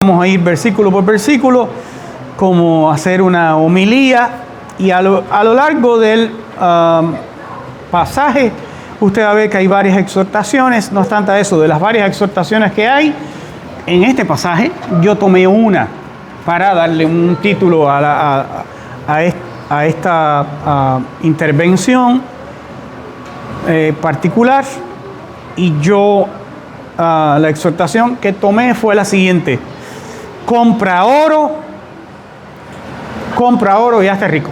Vamos a ir versículo por versículo, como hacer una homilía, y a lo largo del pasaje usted va a ver que hay varias exhortaciones. No obstante eso, de las varias exhortaciones que hay en este pasaje, yo tomé una para darle un título a esta intervención particular, y la exhortación que tomé fue la siguiente: compra oro y hazte rico.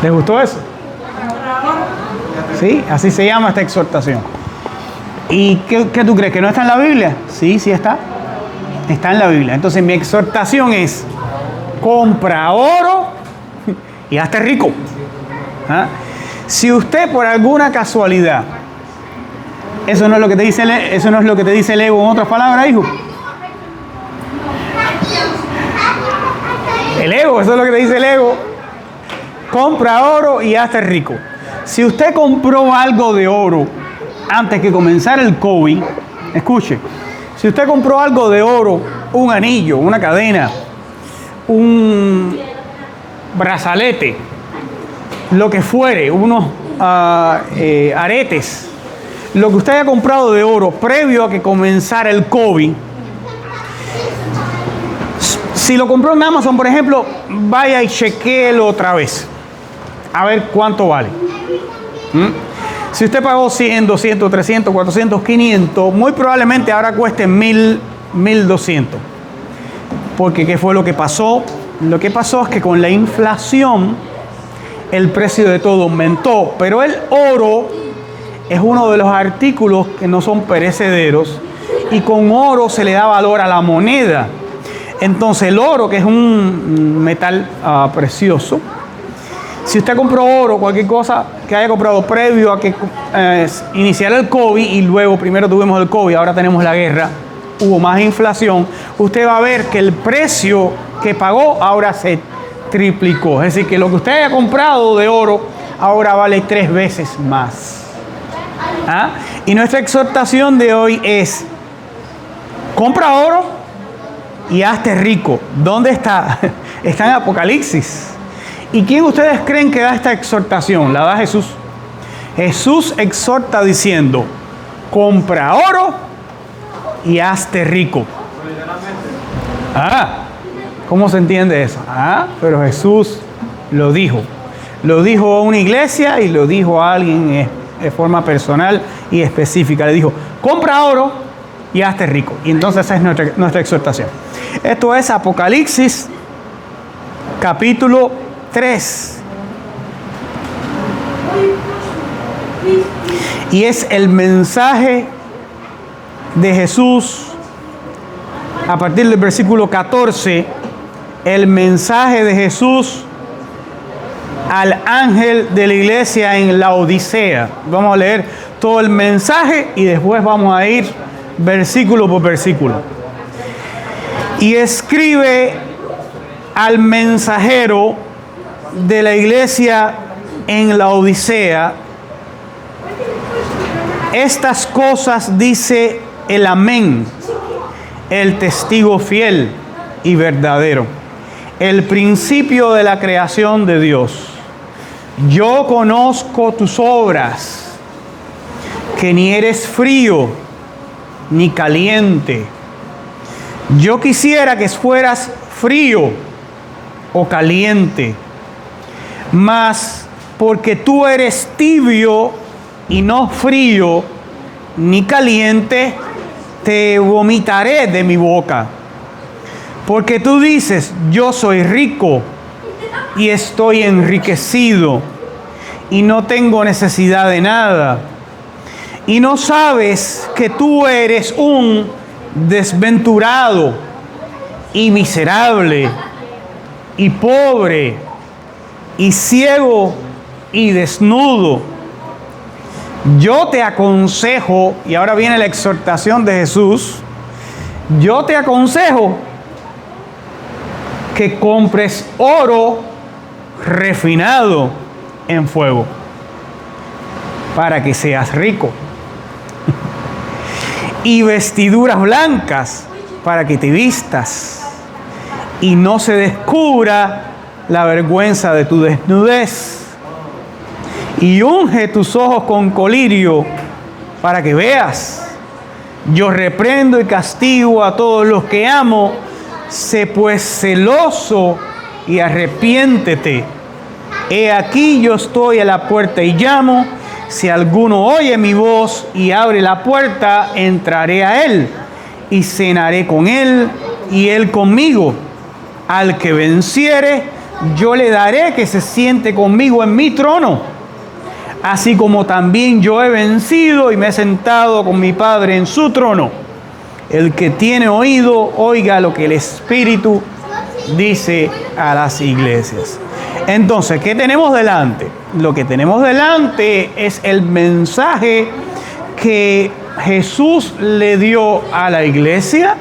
¿Les gustó eso? Sí, así se llama esta exhortación. ¿Y qué tú crees? ¿Que no está en la Biblia? Sí, sí está. Está en la Biblia. Entonces mi exhortación es: compra oro y hazte rico. ¿Ah? Si usted por alguna casualidad, eso no es lo que te dice el ego, en otras palabras, hijo. El ego, eso es lo que te dice el ego. Compra oro y hazte rico. Si usted compró algo de oro antes que comenzara el COVID, escuche, si usted compró algo de oro, un anillo, una cadena, un brazalete, lo que fuere, unos aretes, lo que usted haya comprado de oro previo a que comenzara el COVID, si lo compró en Amazon, por ejemplo, vaya y chequéelo otra vez, a ver cuánto vale. Si usted pagó 100, 200, 300, 400, 500, muy probablemente ahora cueste 1000, 1200. Porque ¿qué fue lo que pasó? Lo que pasó es que con la inflación el precio de todo aumentó, pero el oro es uno de los artículos que no son perecederos, y con oro se le da valor a la moneda. Entonces el oro, que es un metal precioso, si usted compró oro, cualquier cosa que haya comprado previo a que iniciara el COVID, y luego primero tuvimos el COVID, ahora tenemos la guerra, hubo más inflación, usted va a ver que el precio que pagó ahora se triplicó. Es decir, que lo que usted haya comprado de oro ahora vale 3 veces más. ¿Ah? Y nuestra exhortación de hoy es: compra oro y hazte rico. ¿Dónde está? Está en Apocalipsis. ¿Y quién ustedes creen que da esta exhortación? La da Jesús. Jesús exhorta diciendo: compra oro y hazte rico. ¿Cómo se entiende eso? Pero Jesús lo dijo. Lo dijo a una iglesia y lo dijo a alguien de forma personal y específica. Le dijo: compra oro y hazte rico. Y entonces esa es nuestra exhortación. Esto es Apocalipsis capítulo 3. Y es el mensaje de Jesús a partir del versículo 14. El mensaje de Jesús al ángel de la iglesia en Laodicea. Vamos a leer todo el mensaje y después vamos a ir versículo por versículo. Y escribe al mensajero de la iglesia en Laodicea: estas cosas dice el Amén, el testigo fiel y verdadero, el principio de la creación de Dios. Yo conozco tus obras, que ni eres frío ni caliente. Yo quisiera que fueras frío o caliente, mas porque tú eres tibio y no frío ni caliente, te vomitaré de mi boca. Porque tú dices: yo soy rico y estoy enriquecido y no tengo necesidad de nada, y no sabes que tú eres un desventurado y miserable y pobre y ciego y desnudo. Yo te aconsejo, y ahora viene la exhortación de Jesús, yo te aconsejo que compres oro refinado en fuego para que seas rico, y vestiduras blancas para que te vistas y no se descubra la vergüenza de tu desnudez. Y unge tus ojos con colirio para que veas. Yo reprendo y castigo a todos los que amo. Sé pues celoso y arrepiéntete. He aquí yo estoy a la puerta y llamo. Si alguno oye mi voz y abre la puerta, entraré a él y cenaré con él y él conmigo. Al que venciere, yo le daré que se siente conmigo en mi trono, así como también yo he vencido y me he sentado con mi Padre en su trono. El que tiene oído, oiga lo que el Espíritu dice a las iglesias. Entonces, ¿qué tenemos delante? Lo que tenemos delante es el mensaje que Jesús le dio a la iglesia,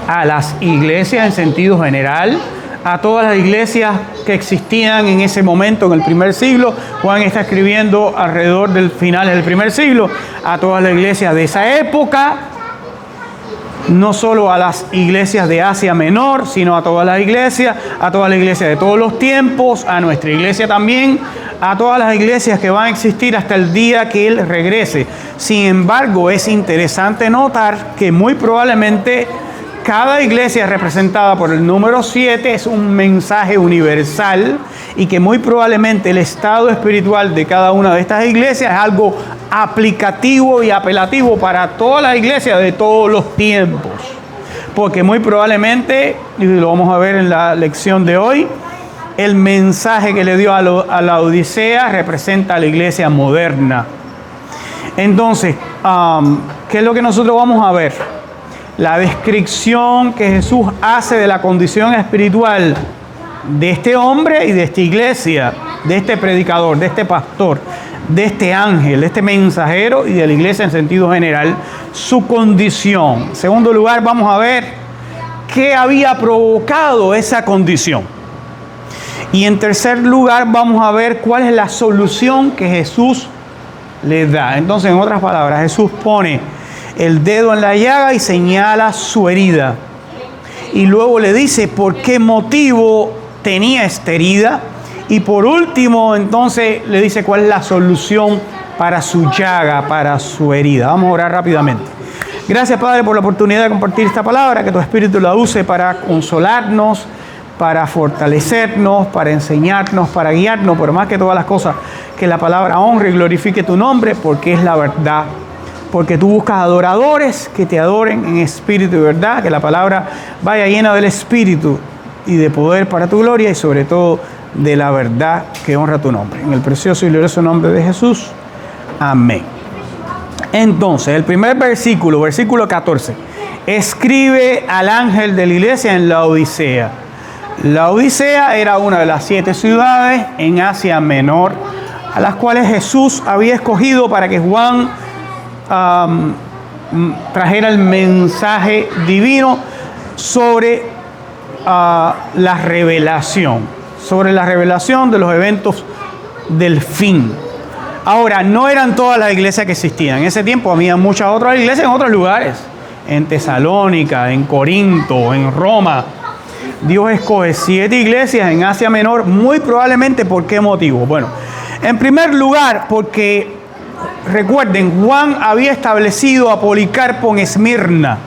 a las iglesias en sentido general, a todas las iglesias que existían en ese momento, en el primer siglo. Juan está escribiendo alrededor del final del primer siglo, a todas las iglesias de esa época, no solo a las iglesias de Asia Menor, sino a todas las iglesias de todos los tiempos, a nuestra iglesia también, a todas las iglesias que van a existir hasta el día que Él regrese. Sin embargo, es interesante notar que muy probablemente cada iglesia representada por el número 7 es un mensaje universal y que muy probablemente el estado espiritual de cada una de estas iglesias es algo aplicativo y apelativo para todas las iglesias de todos los tiempos. Porque muy probablemente, y lo vamos a ver en la lección de hoy, el mensaje que le dio a la Odisea representa a la iglesia moderna. Entonces, ¿qué es lo que nosotros vamos a ver? La descripción que Jesús hace de la condición espiritual de este hombre y de esta iglesia, de este predicador, de este pastor, de este ángel, de este mensajero y de la iglesia en sentido general, su condición. En segundo lugar, vamos a ver qué había provocado esa condición. Y en tercer lugar, vamos a ver cuál es la solución que Jesús le da. Entonces, en otras palabras, Jesús pone el dedo en la llaga y señala su herida. Y luego le dice por qué motivo tenía esta herida. Y por último, entonces, le dice cuál es la solución para su llaga, para su herida. Vamos a orar rápidamente. Gracias, Padre, por la oportunidad de compartir esta palabra, que tu Espíritu la use para consolarnos, para fortalecernos, para enseñarnos, para guiarnos, pero más que todas las cosas, que la palabra honre y glorifique tu nombre, porque es la verdad. Porque tú buscas adoradores que te adoren en espíritu y verdad, que la palabra vaya llena del espíritu y de poder para tu gloria y sobre todo de la verdad que honra tu nombre. En el precioso y glorioso nombre de Jesús. Amén. Entonces, el primer versículo, versículo 14, escribe al ángel de la iglesia en la Odisea. La Odisea era una de las 7 ciudades en Asia Menor, a las cuales Jesús había escogido para que Juan trajera el mensaje divino sobre la revelación de los eventos del fin. Ahora, no eran todas las iglesias que existían. En ese tiempo había muchas otras iglesias en otros lugares, en Tesalónica, en Corinto, en Roma. Dios escoge 7 iglesias en Asia Menor, muy probablemente, ¿por qué motivo? Bueno, en primer lugar, porque recuerden, Juan había establecido a Policarpo en Esmirna,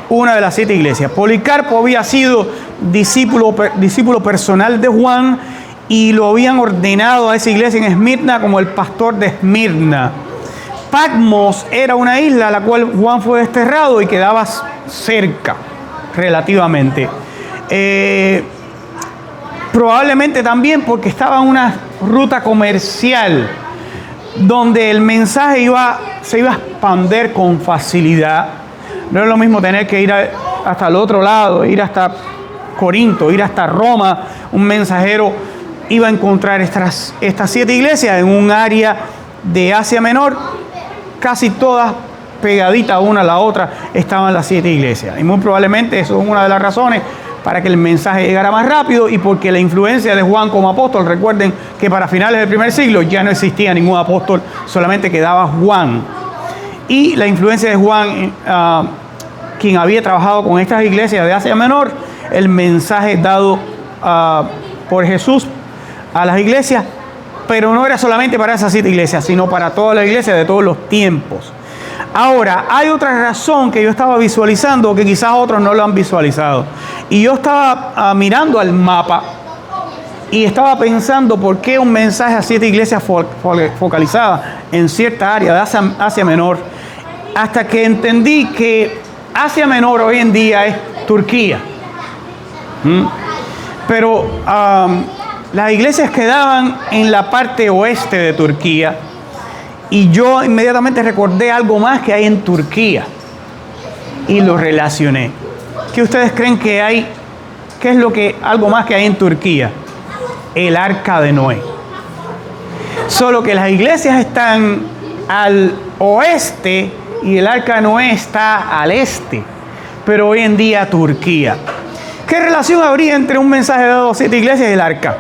una de las 7 iglesias. Policarpo había sido discípulo personal de Juan y lo habían ordenado a esa iglesia en Esmirna como el pastor de Esmirna. Patmos era una isla a la cual Juan fue desterrado y quedaba cerca relativamente. Probablemente también porque estaba en una ruta comercial donde el mensaje se iba a expandir con facilidad. No es lo mismo tener que ir hasta el otro lado, ir hasta Corinto, ir hasta Roma. Un mensajero iba a encontrar estas 7 iglesias en un área de Asia Menor, casi todas pegaditas una a la otra estaban las 7 iglesias. Y muy probablemente eso es una de las razones para que el mensaje llegara más rápido y porque la influencia de Juan como apóstol, recuerden que para finales del primer siglo ya no existía ningún apóstol, solamente quedaba Juan. y la influencia de Juan, quien había trabajado con estas iglesias de Asia Menor, el mensaje dado por Jesús a las iglesias, pero no era solamente para esas 7 iglesias, sino para todas las iglesias de todos los tiempos. Ahora, hay otra razón que yo estaba visualizando que quizás otros no lo han visualizado. Y yo estaba mirando al mapa y estaba pensando por qué un mensaje a 7 iglesias focalizadas en cierta área de Asia Menor, hasta que entendí que Asia Menor hoy en día es Turquía. Pero las iglesias quedaban en la parte oeste de Turquía. Y yo inmediatamente recordé algo más que hay en Turquía. Y lo relacioné. ¿Qué ustedes creen que hay? ¿Qué es algo más que hay en Turquía? El Arca de Noé. Solo que las iglesias están al oeste y el Arca de Noé está al este. Pero hoy en día Turquía. ¿Qué relación habría entre un mensaje dado a 7 iglesias y el Arca?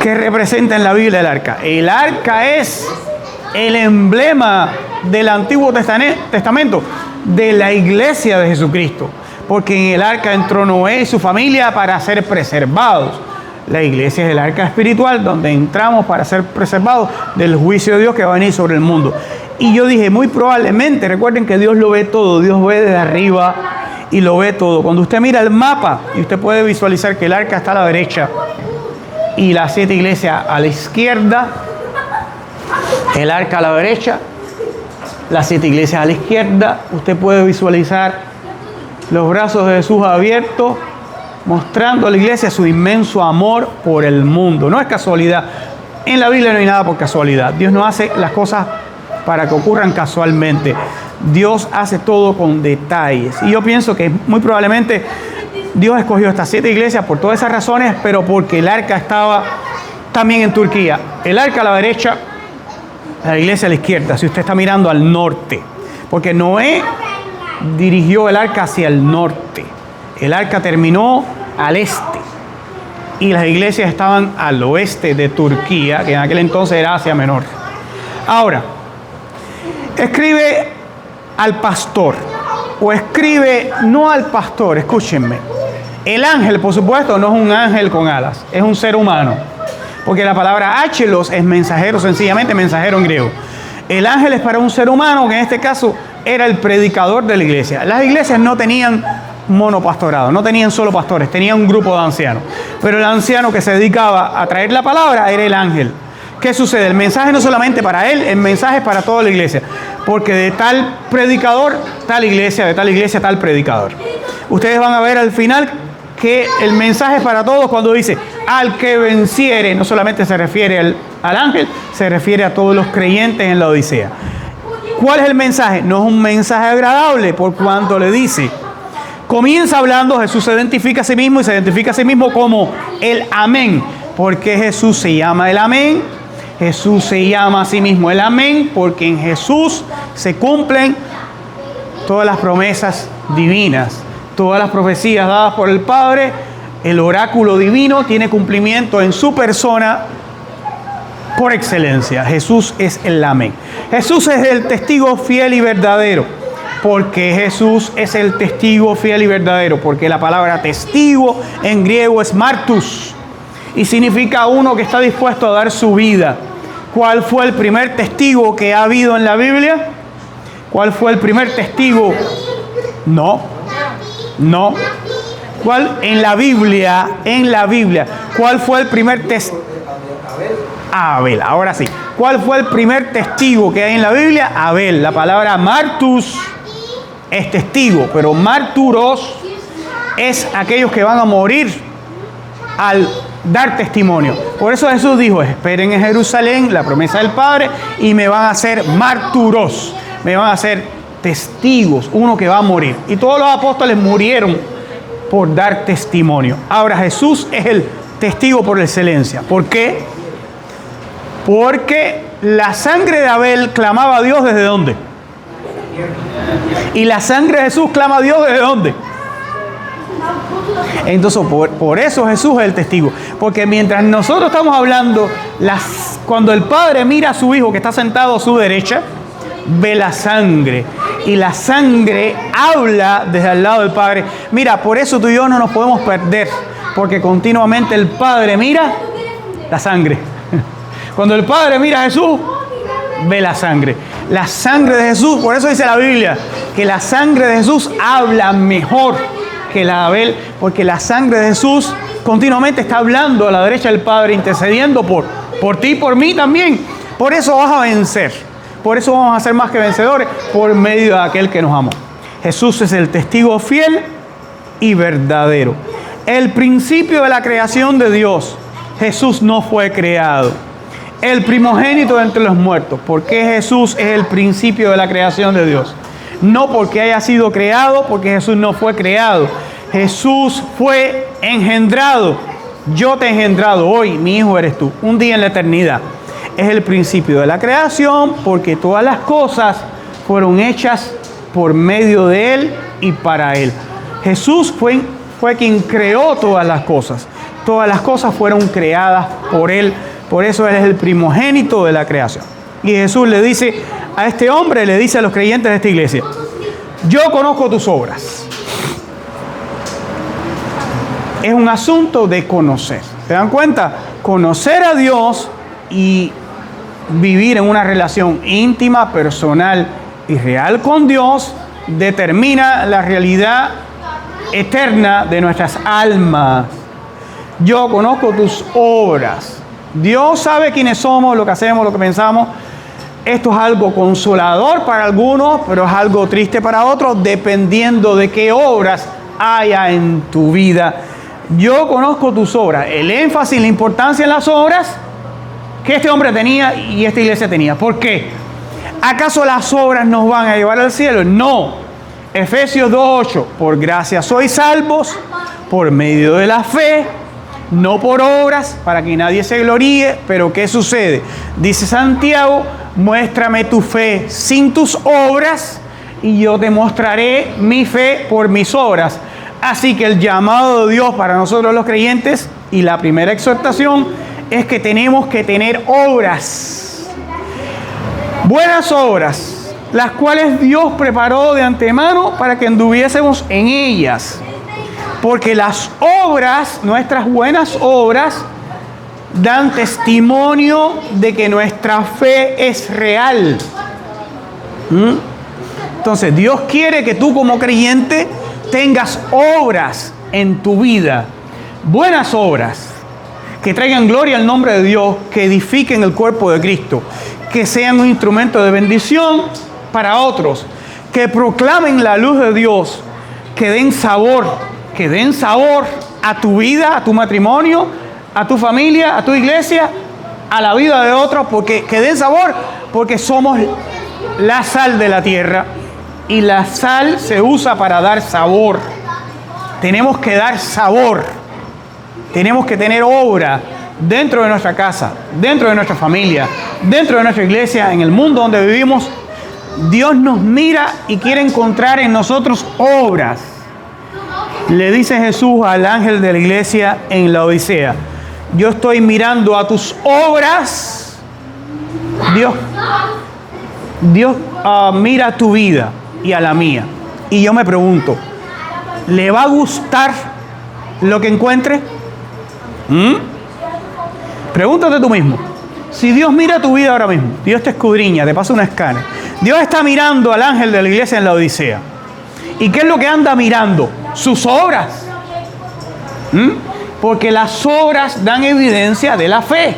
¿Qué representa en la Biblia el arca? El arca es el emblema del Antiguo Testamento, de la iglesia de Jesucristo. Porque en el arca entró Noé y su familia para ser preservados. La iglesia es el arca espiritual donde entramos para ser preservados del juicio de Dios que va a venir sobre el mundo. Y yo dije, muy probablemente, recuerden que Dios lo ve todo, Dios ve desde arriba y lo ve todo. Cuando usted mira el mapa y usted puede visualizar que el arca está a la derecha, y las 7 iglesias a la izquierda, el arca a la derecha, las 7 iglesias a la izquierda. Usted puede visualizar los brazos de Jesús abiertos, mostrando a la iglesia su inmenso amor por el mundo. No es casualidad. En la Biblia no hay nada por casualidad. Dios no hace las cosas para que ocurran casualmente. Dios hace todo con detalles. Y yo pienso que muy probablemente Dios escogió estas 7 iglesias por todas esas razones, pero porque el arca estaba también en Turquía. El arca a la derecha, la iglesia a la izquierda, si usted está mirando al norte. Porque Noé dirigió el arca hacia el norte. El arca terminó al este. Y las iglesias estaban al oeste de Turquía, que en aquel entonces era Asia Menor. Ahora, escribe al pastor. O escribe no al pastor, escúchenme. El ángel, por supuesto, no es un ángel con alas, es un ser humano. Porque la palabra ángelos es mensajero, sencillamente mensajero en griego. El ángel es para un ser humano, que en este caso era el predicador de la iglesia. Las iglesias no tenían monopastorado, no tenían solo pastores, tenían un grupo de ancianos. Pero el anciano que se dedicaba a traer la palabra era el ángel. ¿Qué sucede? El mensaje no solamente para él, el mensaje es para toda la iglesia. Porque de tal predicador, tal iglesia, tal predicador. Ustedes van a ver al final que el mensaje es para todos cuando dice al que venciere. No solamente se refiere al ángel, se refiere a todos los creyentes en la Odisea. ¿Cuál es el mensaje? No es un mensaje agradable por cuanto le dice. Comienza hablando, Jesús se identifica a sí mismo y se identifica a sí mismo como el amén. ¿Por qué Jesús se llama el amén? Jesús se llama a sí mismo el amén porque en Jesús se cumplen todas las promesas divinas, todas las profecías dadas por el Padre. El oráculo divino tiene cumplimiento en su persona por excelencia. Jesús es el amén. Jesús es el testigo fiel y verdadero. Porque Jesús es el testigo fiel y verdadero. Porque la palabra testigo en griego es martus y significa uno que está dispuesto a dar su vida. ¿Cuál fue el primer testigo que ha habido en la Biblia? ¿Cuál fue el primer testigo? No. ¿Cuál? En la Biblia. ¿Cuál fue el primer testigo? Abel. Ahora sí. ¿Cuál fue el primer testigo que hay en la Biblia? Abel. La palabra martus es testigo, pero marturos es aquellos que van a morir al dar testimonio. Por eso Jesús dijo, esperen en Jerusalén la promesa del Padre y me van a hacer marturos, me van a hacer testigos, uno que va a morir. Y todos los apóstoles murieron por dar testimonio. Ahora Jesús es el testigo por excelencia. ¿Por qué? Porque la sangre de Abel clamaba a Dios ¿desde dónde? Y la sangre de Jesús clama a Dios ¿desde dónde? Entonces, por eso Jesús es el testigo. Porque mientras nosotros estamos hablando, cuando el Padre mira a su Hijo que está sentado a su derecha, ve la sangre. Y la sangre habla desde el lado del Padre. Mira, por eso tú y yo no nos podemos perder, porque continuamente el Padre mira la sangre. Cuando el Padre mira a Jesús, ve la sangre. La sangre de Jesús, por eso dice la Biblia, que la sangre de Jesús habla mejor que la de Abel, porque la sangre de Jesús continuamente está hablando a la derecha del Padre, intercediendo por ti y por mí también. Por eso vas a vencer. Por eso vamos a ser más que vencedores, por medio de aquel que nos amó. Jesús es el testigo fiel y verdadero. El principio de la creación de Dios. Jesús no fue creado. El primogénito de entre los muertos. ¿Por qué Jesús es el principio de la creación de Dios? No porque haya sido creado, porque Jesús no fue creado. Jesús fue engendrado. Yo te he engendrado hoy, mi hijo eres tú. Un día en la eternidad. Es el principio de la creación, porque todas las cosas fueron hechas por medio de Él y para Él. Jesús fue quien creó todas las cosas. Todas las cosas fueron creadas por Él. Por eso Él es el primogénito de la creación. Y Jesús le dice a este hombre, le dice a los creyentes de esta iglesia: yo conozco tus obras. Es un asunto de conocer. ¿Se dan cuenta? Conocer a Dios y vivir en una relación íntima, personal y real con Dios determina la realidad eterna de nuestras almas. Yo conozco tus obras. Dios sabe quiénes somos, lo que hacemos, lo que pensamos. Esto es algo consolador para algunos, pero es algo triste para otros, dependiendo de qué obras haya en tu vida. Yo conozco tus obras. El énfasis, la importancia en las obras que este hombre tenía y esta iglesia tenía. ¿Por qué? ¿Acaso las obras nos van a llevar al cielo? No. Efesios 2:8. Por gracia sois salvos por medio de la fe, no por obras, para que nadie se gloríe. Pero ¿qué sucede? Dice Santiago: muéstrame tu fe sin tus obras y yo te mostraré mi fe por mis obras. Así que el llamado de Dios para nosotros los creyentes y la primera exhortación es que tenemos que tener obras, buenas obras, las cuales Dios preparó de antemano para que anduviésemos en ellas. Porque las obras, nuestras buenas obras, dan testimonio de que nuestra fe es real. Entonces, Dios quiere que tú como creyente tengas obras en tu vida, buenas obras, que traigan gloria al nombre de Dios, que edifiquen el cuerpo de Cristo, que sean un instrumento de bendición para otros, que proclamen la luz de Dios, que den sabor a tu vida, a tu matrimonio, a tu familia, a tu iglesia, a la vida de otros, porque que den sabor, porque somos la sal de la tierra y la sal se usa para dar sabor. Tenemos que dar sabor, tenemos que tener obra dentro de nuestra casa, dentro de nuestra familia, dentro de nuestra iglesia, en el mundo donde vivimos. Dios nos mira y quiere encontrar en nosotros obras. Le dice Jesús al ángel de la iglesia en la Odisea: yo estoy mirando a tus obras. Dios mira a tu vida y a la mía. Y yo me pregunto, ¿le va a gustar lo que encuentre? Pregúntate tú mismo. Si Dios mira tu vida ahora mismo, Dios te escudriña, te pasa un escáner. Dios está mirando al ángel de la iglesia en la Odisea. ¿Y qué es lo que anda mirando? Sus obras. Porque las obras dan evidencia de la fe.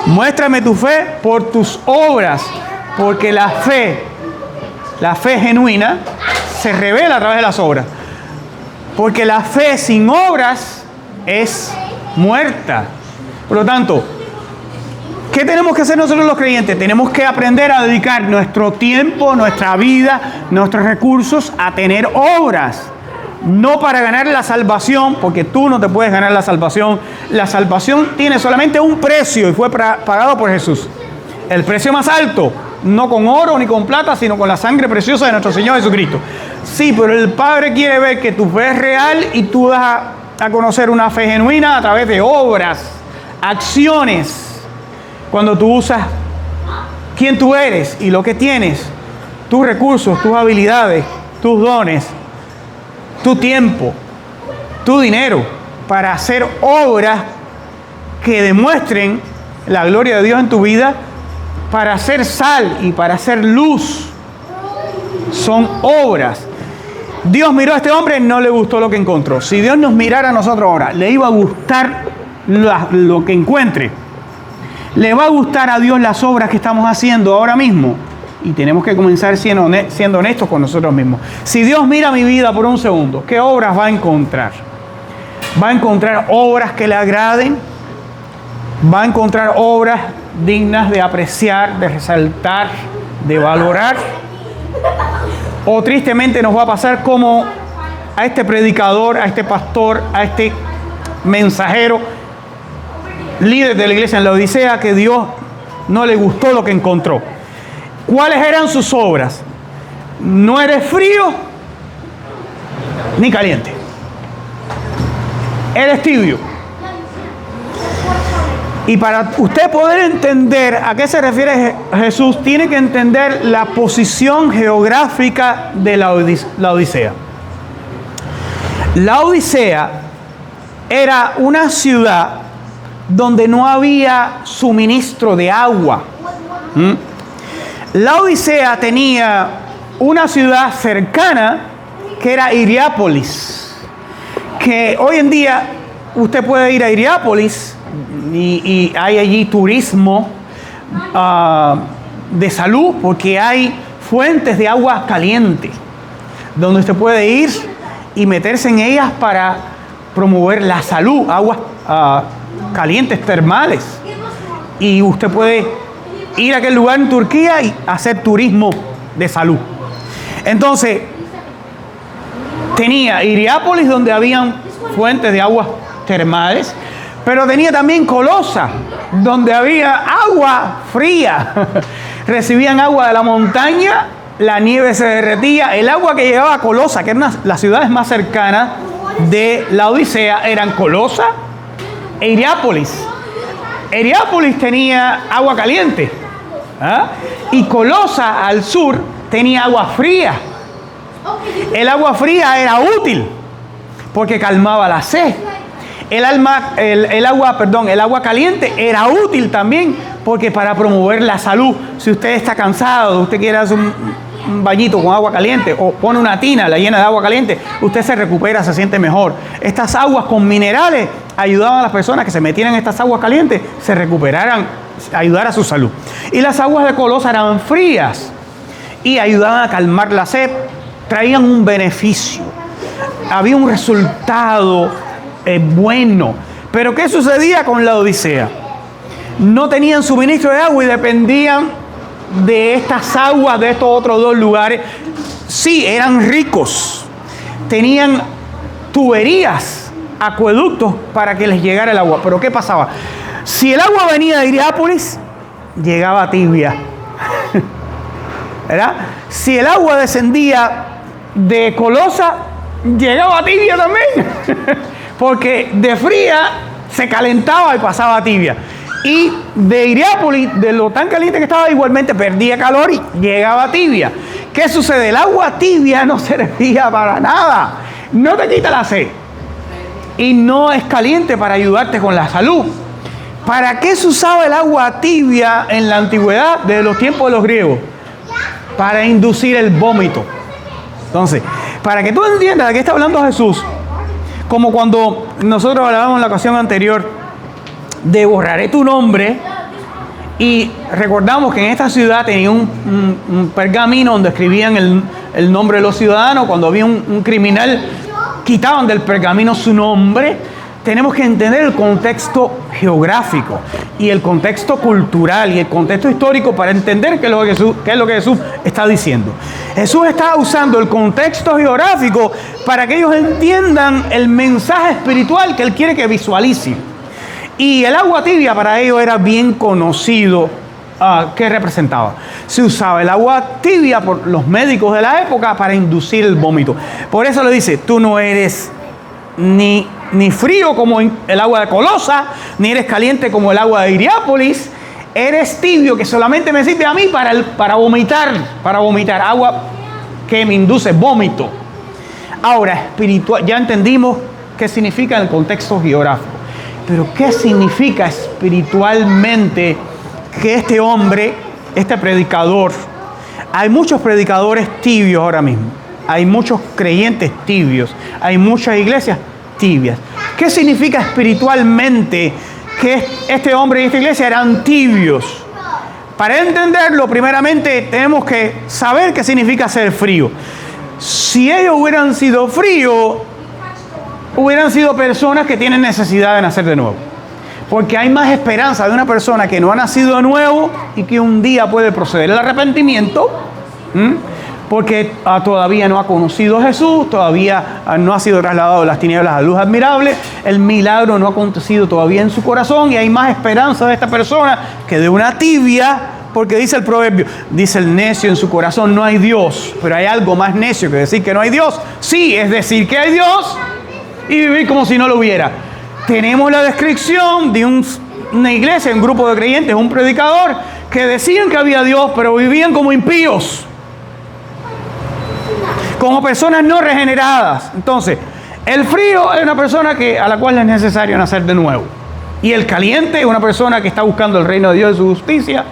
Muéstrame tu fe por tus obras, porque la fe genuina se revela a través de las obras. Porque la fe sin obras es muerta. Por lo tanto, ¿qué tenemos que hacer nosotros los creyentes? Tenemos que aprender a dedicar nuestro tiempo, nuestra vida, nuestros recursos a tener obras. No para ganar la salvación, porque tú no te puedes ganar la salvación. La salvación tiene solamente un precio y fue pagado por Jesús. El precio más alto, no con oro ni con plata, sino con la sangre preciosa de nuestro Señor Jesucristo. Sí, pero el Padre quiere ver que tu fe es real y tú das a conocer una fe genuina a través de obras, acciones. Cuando tú usas quién tú eres y lo que tienes, tus recursos, tus habilidades, tus dones, tu tiempo, tu dinero, para hacer obras que demuestren la gloria de Dios en tu vida, para hacer sal y para hacer luz. Son obras. Dios miró a este hombre, no le gustó lo que encontró. Si Dios nos mirara a nosotros ahora, le iba a gustar lo que encuentre. Le va a gustar a Dios las obras que estamos haciendo ahora mismo. Y tenemos que comenzar siendo honestos con nosotros mismos. Si Dios mira mi vida por un segundo, ¿qué obras va a encontrar? ¿Va a encontrar obras que le agraden? ¿Va a encontrar obras dignas de apreciar, de resaltar, de valorar? O tristemente nos va a pasar como a este predicador, a este pastor, a este mensajero, líder de la iglesia en la Odisea, que Dios no le gustó lo que encontró. ¿Cuáles eran sus obras? No eres frío ni caliente. Eres tibio. Y para usted poder entender a qué se refiere Jesús, tiene que entender la posición geográfica de la Odisea. La Odisea era una ciudad donde no había suministro de agua. La Odisea tenía una ciudad cercana que era Hierápolis, que hoy en día usted puede ir a Hierápolis y hay allí turismo de salud, porque hay fuentes de agua caliente donde usted puede ir y meterse en ellas para promover la salud, aguas calientes termales, y usted puede ir a aquel lugar en Turquía y hacer turismo de salud. Entonces tenía Hierápolis, donde habían fuentes de aguas termales, pero tenía también Colosa, donde había agua fría. Recibían agua de la montaña, la nieve se derretía. El agua que llegaba a Colosa, que eran las ciudades más cercanas de la Odisea, eran Colosa e Hierápolis. Hierápolis tenía agua caliente, y Colosa al sur tenía agua fría. El agua fría era útil porque calmaba la sed. El agua caliente era útil también porque para promover la salud. Si usted está cansado, usted quiere hacer un bañito con agua caliente o pone una tina, la llena de agua caliente, usted se recupera, se siente mejor. Estas aguas con minerales ayudaban a las personas que se metieran en estas aguas calientes, se recuperaran, ayudar a su salud. Y las aguas de Colosa eran frías y ayudaban a calmar la sed, traían un beneficio, había un resultado bueno. Pero ¿qué sucedía con la Odisea? No tenían suministro de agua y dependían de estas aguas de estos otros dos lugares. Sí, eran ricos, tenían tuberías, acueductos para que les llegara el agua. Pero ¿qué pasaba? Si el agua venía de Hierápolis, llegaba tibia, ¿verdad? Si el agua descendía de Colosa, llegaba tibia también. Porque de fría se calentaba y pasaba a tibia. Y de Hierápolis, de lo tan caliente que estaba, igualmente perdía calor y llegaba a tibia. ¿Qué sucede? El agua tibia no servía para nada. No te quita la sed. Y no es caliente para ayudarte con la salud. ¿Para qué se usaba el agua tibia en la antigüedad, desde los tiempos de los griegos? Para inducir el vómito. Entonces, para que tú entiendas de qué está hablando Jesús, como cuando nosotros hablábamos en la ocasión anterior de borraré tu nombre, y recordamos que en esta ciudad tenía un pergamino donde escribían el nombre de los ciudadanos. Cuando había un criminal, quitaban del pergamino su nombre. Tenemos que entender el contexto geográfico y el contexto cultural y el contexto histórico para entender qué es lo que Jesús está diciendo. Jesús está usando el contexto geográfico para que ellos entiendan el mensaje espiritual que Él quiere que visualicen. Y el agua tibia para ellos era bien conocido. ¿Qué representaba? Se usaba el agua tibia por los médicos de la época para inducir el vómito. Por eso le dice, tú no eres ni frío como el agua de Colosa, ni eres caliente como el agua de Hierápolis. Eres tibio, que solamente me sirve a mí para vomitar, agua que me induce vómito. Ahora, espiritual, ya entendimos qué significa en el contexto geográfico, pero ¿qué significa espiritualmente que este hombre, este predicador? Hay muchos predicadores tibios ahora mismo, hay muchos creyentes tibios, hay muchas iglesias tibias. ¿Qué significa espiritualmente que este hombre y esta iglesia eran tibios? Para entenderlo, primeramente tenemos que saber qué significa ser frío. Si ellos hubieran sido fríos, hubieran sido personas que tienen necesidad de nacer de nuevo. Porque hay más esperanza de una persona que no ha nacido de nuevo y que un día puede proceder al arrepentimiento, porque todavía no ha conocido a Jesús, todavía no ha sido trasladado de las tinieblas a la luz admirable, el milagro no ha acontecido todavía en su corazón y hay más esperanza de esta persona que de una tibia. Porque dice el proverbio, dice el necio en su corazón, no hay Dios. Pero hay algo más necio que decir que no hay Dios. Sí, es decir que hay Dios y vivir como si no lo hubiera. Tenemos la descripción de una iglesia, un grupo de creyentes, un predicador, que decían que había Dios, pero vivían como impíos. Como personas no regeneradas. Entonces, el frío es una persona a la cual es necesario nacer de nuevo. Y el caliente es una persona que está buscando el reino de Dios y su justicia,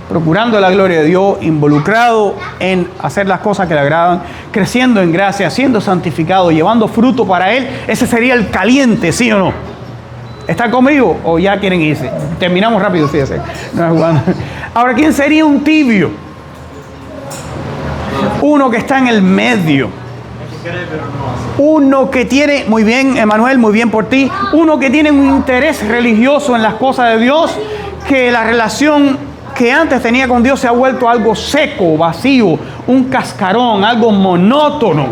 procurando la gloria de Dios, involucrado en hacer las cosas que le agradan, creciendo en gracia, siendo santificado, llevando fruto para Él. Ese sería el caliente, ¿sí o no? ¿Están conmigo o ya quieren irse? Terminamos rápido, sí, no es jugando. Ahora, ¿quién sería un tibio? Uno que está en el medio. Uno que tiene, muy bien, Emanuel, muy bien por ti, uno que tiene un interés religioso en las cosas de Dios, que la relación que antes tenía con Dios se ha vuelto algo seco, vacío, un cascarón, algo monótono,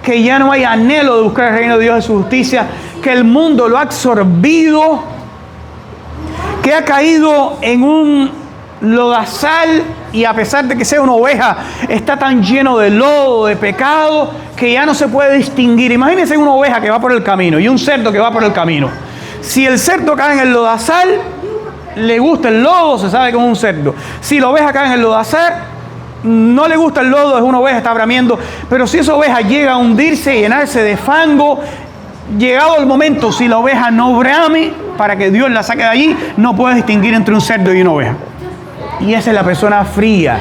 que ya no hay anhelo de buscar el reino de Dios y su justicia, que el mundo lo ha absorbido, que ha caído en un lodazal y a pesar de que sea una oveja, está tan lleno de lodo, de pecado, que ya no se puede distinguir. Imagínense una oveja que va por el camino y un cerdo que va por el camino. Si el cerdo cae en el lodazal, le gusta el lodo, se sabe que es un cerdo. Si la oveja cae en el lodazal, no le gusta el lodo, es una oveja, está bramiendo. Pero si esa oveja llega a hundirse y llenarse de fango, llegado el momento, si la oveja no brame para que Dios la saque de allí, no puede distinguir entre un cerdo y una oveja. Y esa es la persona fría,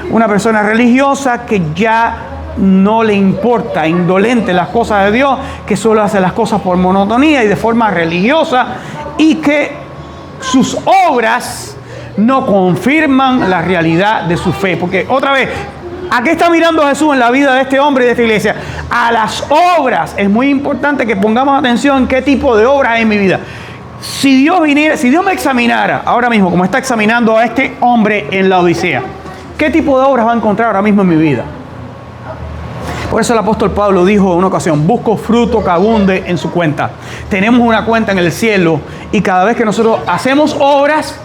una persona religiosa que ya no le importa, indolente las cosas de Dios, que solo hace las cosas por monotonía y de forma religiosa, y que sus obras no confirman la realidad de su fe. Porque otra vez, ¿a qué está mirando Jesús en la vida de este hombre y de esta iglesia? A las obras. Es muy importante que pongamos atención en qué tipo de obras hay en mi vida. Si Dios me examinara ahora mismo, como está examinando a este hombre en la Odisea, ¿qué tipo de obras va a encontrar ahora mismo en mi vida? Por eso el apóstol Pablo dijo en una ocasión, busco fruto que abunde en su cuenta. Tenemos una cuenta en el cielo y cada vez que nosotros hacemos obras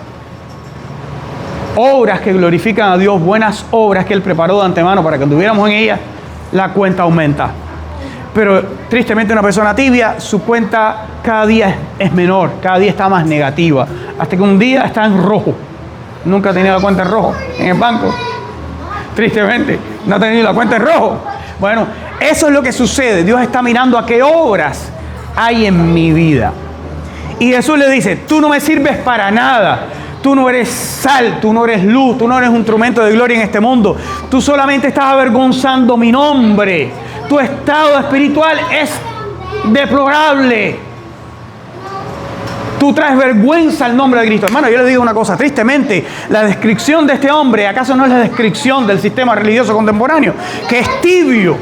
que glorifican a Dios, buenas obras que Él preparó de antemano para que tuviéramos en ellas, la cuenta aumenta. Pero tristemente una persona tibia, su cuenta cada día es menor, cada día está más negativa, hasta que un día está en rojo. Nunca ha tenido la cuenta en rojo en el banco. Tristemente, no ha tenido la cuenta en rojo. Bueno, eso es lo que sucede. Dios está mirando a qué obras hay en mi vida. Y Jesús le dice, tú no me sirves para nada. Tú no eres sal, tú no eres luz, tú no eres un instrumento de gloria en este mundo. Tú solamente estás avergonzando mi nombre. Tu estado espiritual es deplorable. Tú traes vergüenza al nombre de Cristo. Hermano, yo le digo una cosa, tristemente, la descripción de este hombre, ¿acaso no es la descripción del sistema religioso contemporáneo? Que es tibio,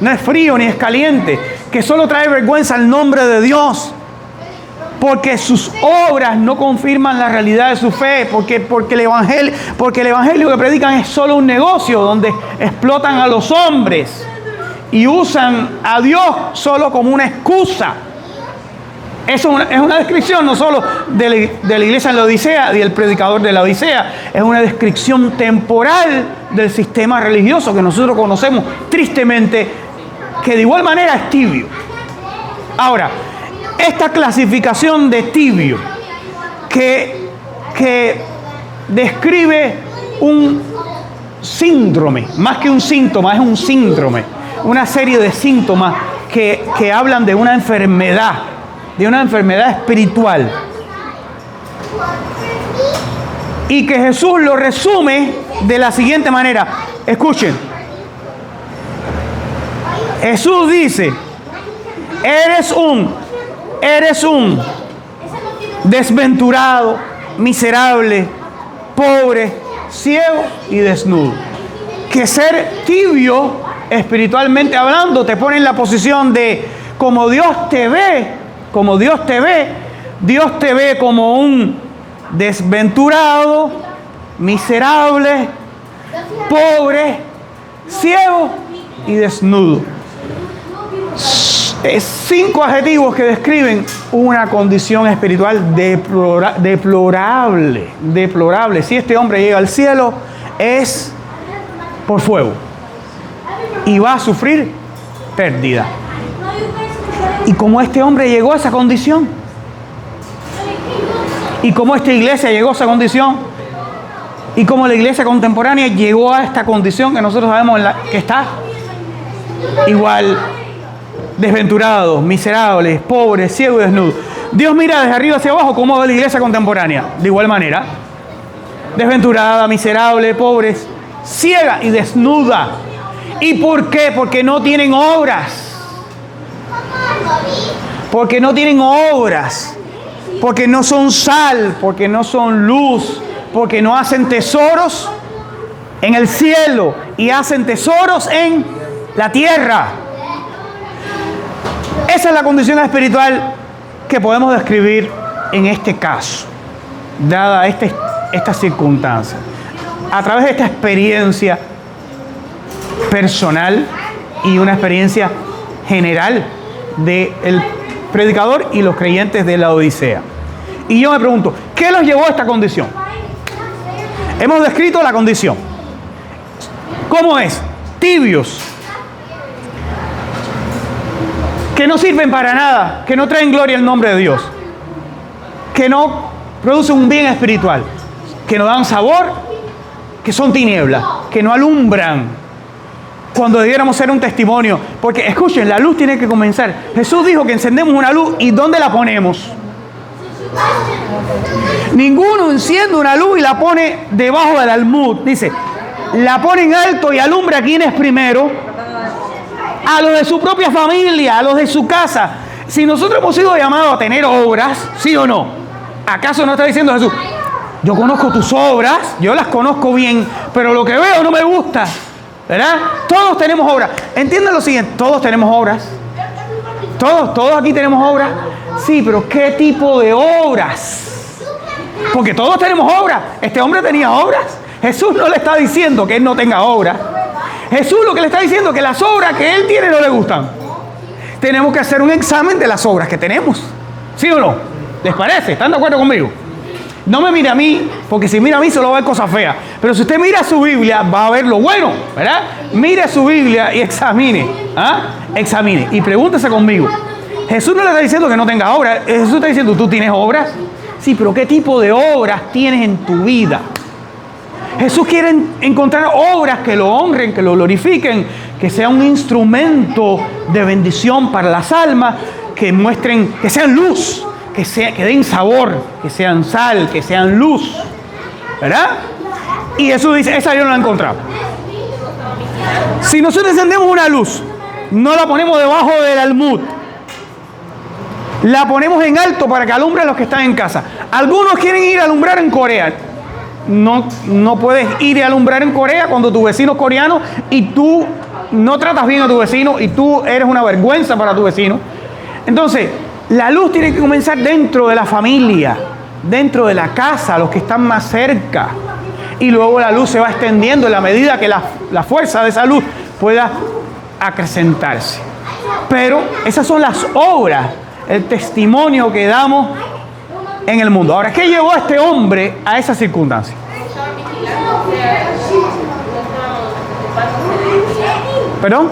no es frío ni es caliente, que solo trae vergüenza al nombre de Dios, porque sus obras no confirman la realidad de su fe, porque el evangelio que predican es solo un negocio donde explotan a los hombres y usan a Dios solo como una excusa. Eso es una descripción no solo de la iglesia en la Odisea y del predicador de la Odisea, es una descripción temporal del sistema religioso que nosotros conocemos tristemente, que de igual manera es tibio. Ahora, esta clasificación de tibio que describe un síndrome, más que un síntoma, es un síndrome, una serie de síntomas que hablan de una enfermedad espiritual. Y que Jesús lo resume de la siguiente manera. Escuchen. Jesús dice, eres un desventurado, miserable, pobre, ciego y desnudo. Que ser tibio, espiritualmente hablando, te pone en la posición de como Dios te ve, Dios te ve como un desventurado, miserable, pobre, ciego y desnudo. 5 adjetivos que describen una condición espiritual deplorable. Si este hombre llega al cielo, es por fuego y va a sufrir pérdida. ¿Y cómo este hombre llegó a esa condición? ¿Y cómo esta iglesia llegó a esa condición? ¿Y cómo la iglesia contemporánea llegó a esta condición que nosotros sabemos que está? Igual, desventurados, miserables, pobres, ciegos y desnudos. Dios mira desde arriba hacia abajo cómo ve la iglesia contemporánea. De igual manera, desventurada, miserable, pobres, ciega y desnuda. ¿Y por qué? Porque no tienen obras. Porque no tienen obras. Porque no son sal, porque no son luz, porque no hacen tesoros en el cielo y hacen tesoros en la tierra. Esa es la condición espiritual que podemos describir en este caso, dada esta circunstancia. A través de esta experiencia personal y una experiencia general del predicador y los creyentes de la Odisea. Y yo me pregunto, ¿qué los llevó a esta condición? Hemos descrito la condición. ¿Cómo es? Tibios. Que no sirven para nada, que no traen gloria al nombre de Dios, que no producen un bien espiritual, que no dan sabor, que son tinieblas, que no alumbran cuando debiéramos ser un testimonio. Porque escuchen, la luz tiene que comenzar. Jesús dijo que encendemos una luz y ¿dónde la ponemos? Ninguno enciende una luz y la pone debajo del almud. Dice, la pone en alto y alumbra a quienes primero, a los de su propia familia, a los de su casa. Si nosotros hemos sido llamados a tener obras, ¿sí o no? ¿Acaso no está diciendo Jesús? Yo conozco tus obras, yo las conozco bien, pero lo que veo no me gusta, ¿verdad? Todos tenemos obras. Entiendan lo siguiente, todos tenemos obras. Todos aquí tenemos obras. Sí, pero ¿qué tipo de obras? Porque todos tenemos obras. Este hombre tenía obras. Jesús no le está diciendo que él no tenga obras. Jesús lo que le está diciendo es que las obras que él tiene no le gustan. Tenemos que hacer un examen de las obras que tenemos. ¿Sí o no? ¿Les parece? ¿Están de acuerdo conmigo? No me mire a mí, porque si mira a mí solo va a ver cosas feas. Pero si usted mira su Biblia, va a ver lo bueno, ¿verdad? Mire su Biblia y examine. Examine y pregúntese conmigo. Jesús no le está diciendo que no tenga obras. Jesús está diciendo, ¿tú tienes obras? Sí, pero ¿qué tipo de obras tienes en tu vida? Jesús quiere encontrar obras que lo honren, que lo glorifiquen, que sea un instrumento de bendición para las almas, que muestren, que sean luz, que den sabor, que sean sal, que sean luz, ¿verdad? Y Jesús dice, esa yo no la he encontrado. Si nosotros encendemos una luz, no la ponemos debajo del almud, la ponemos en alto para que alumbre a los que están en casa. Algunos quieren ir a alumbrar en Corea. No puedes ir a alumbrar en Corea cuando tu vecino es coreano y tú no tratas bien a tu vecino y tú eres una vergüenza para tu vecino. Entonces, la luz tiene que comenzar dentro de la familia, dentro de la casa, los que están más cerca. Y luego la luz se va extendiendo en la medida que la fuerza de esa luz pueda acrecentarse. Pero esas son las obras, el testimonio que damos en el mundo. Ahora, ¿qué llevó a este hombre a esa circunstancia? ¿Perdón?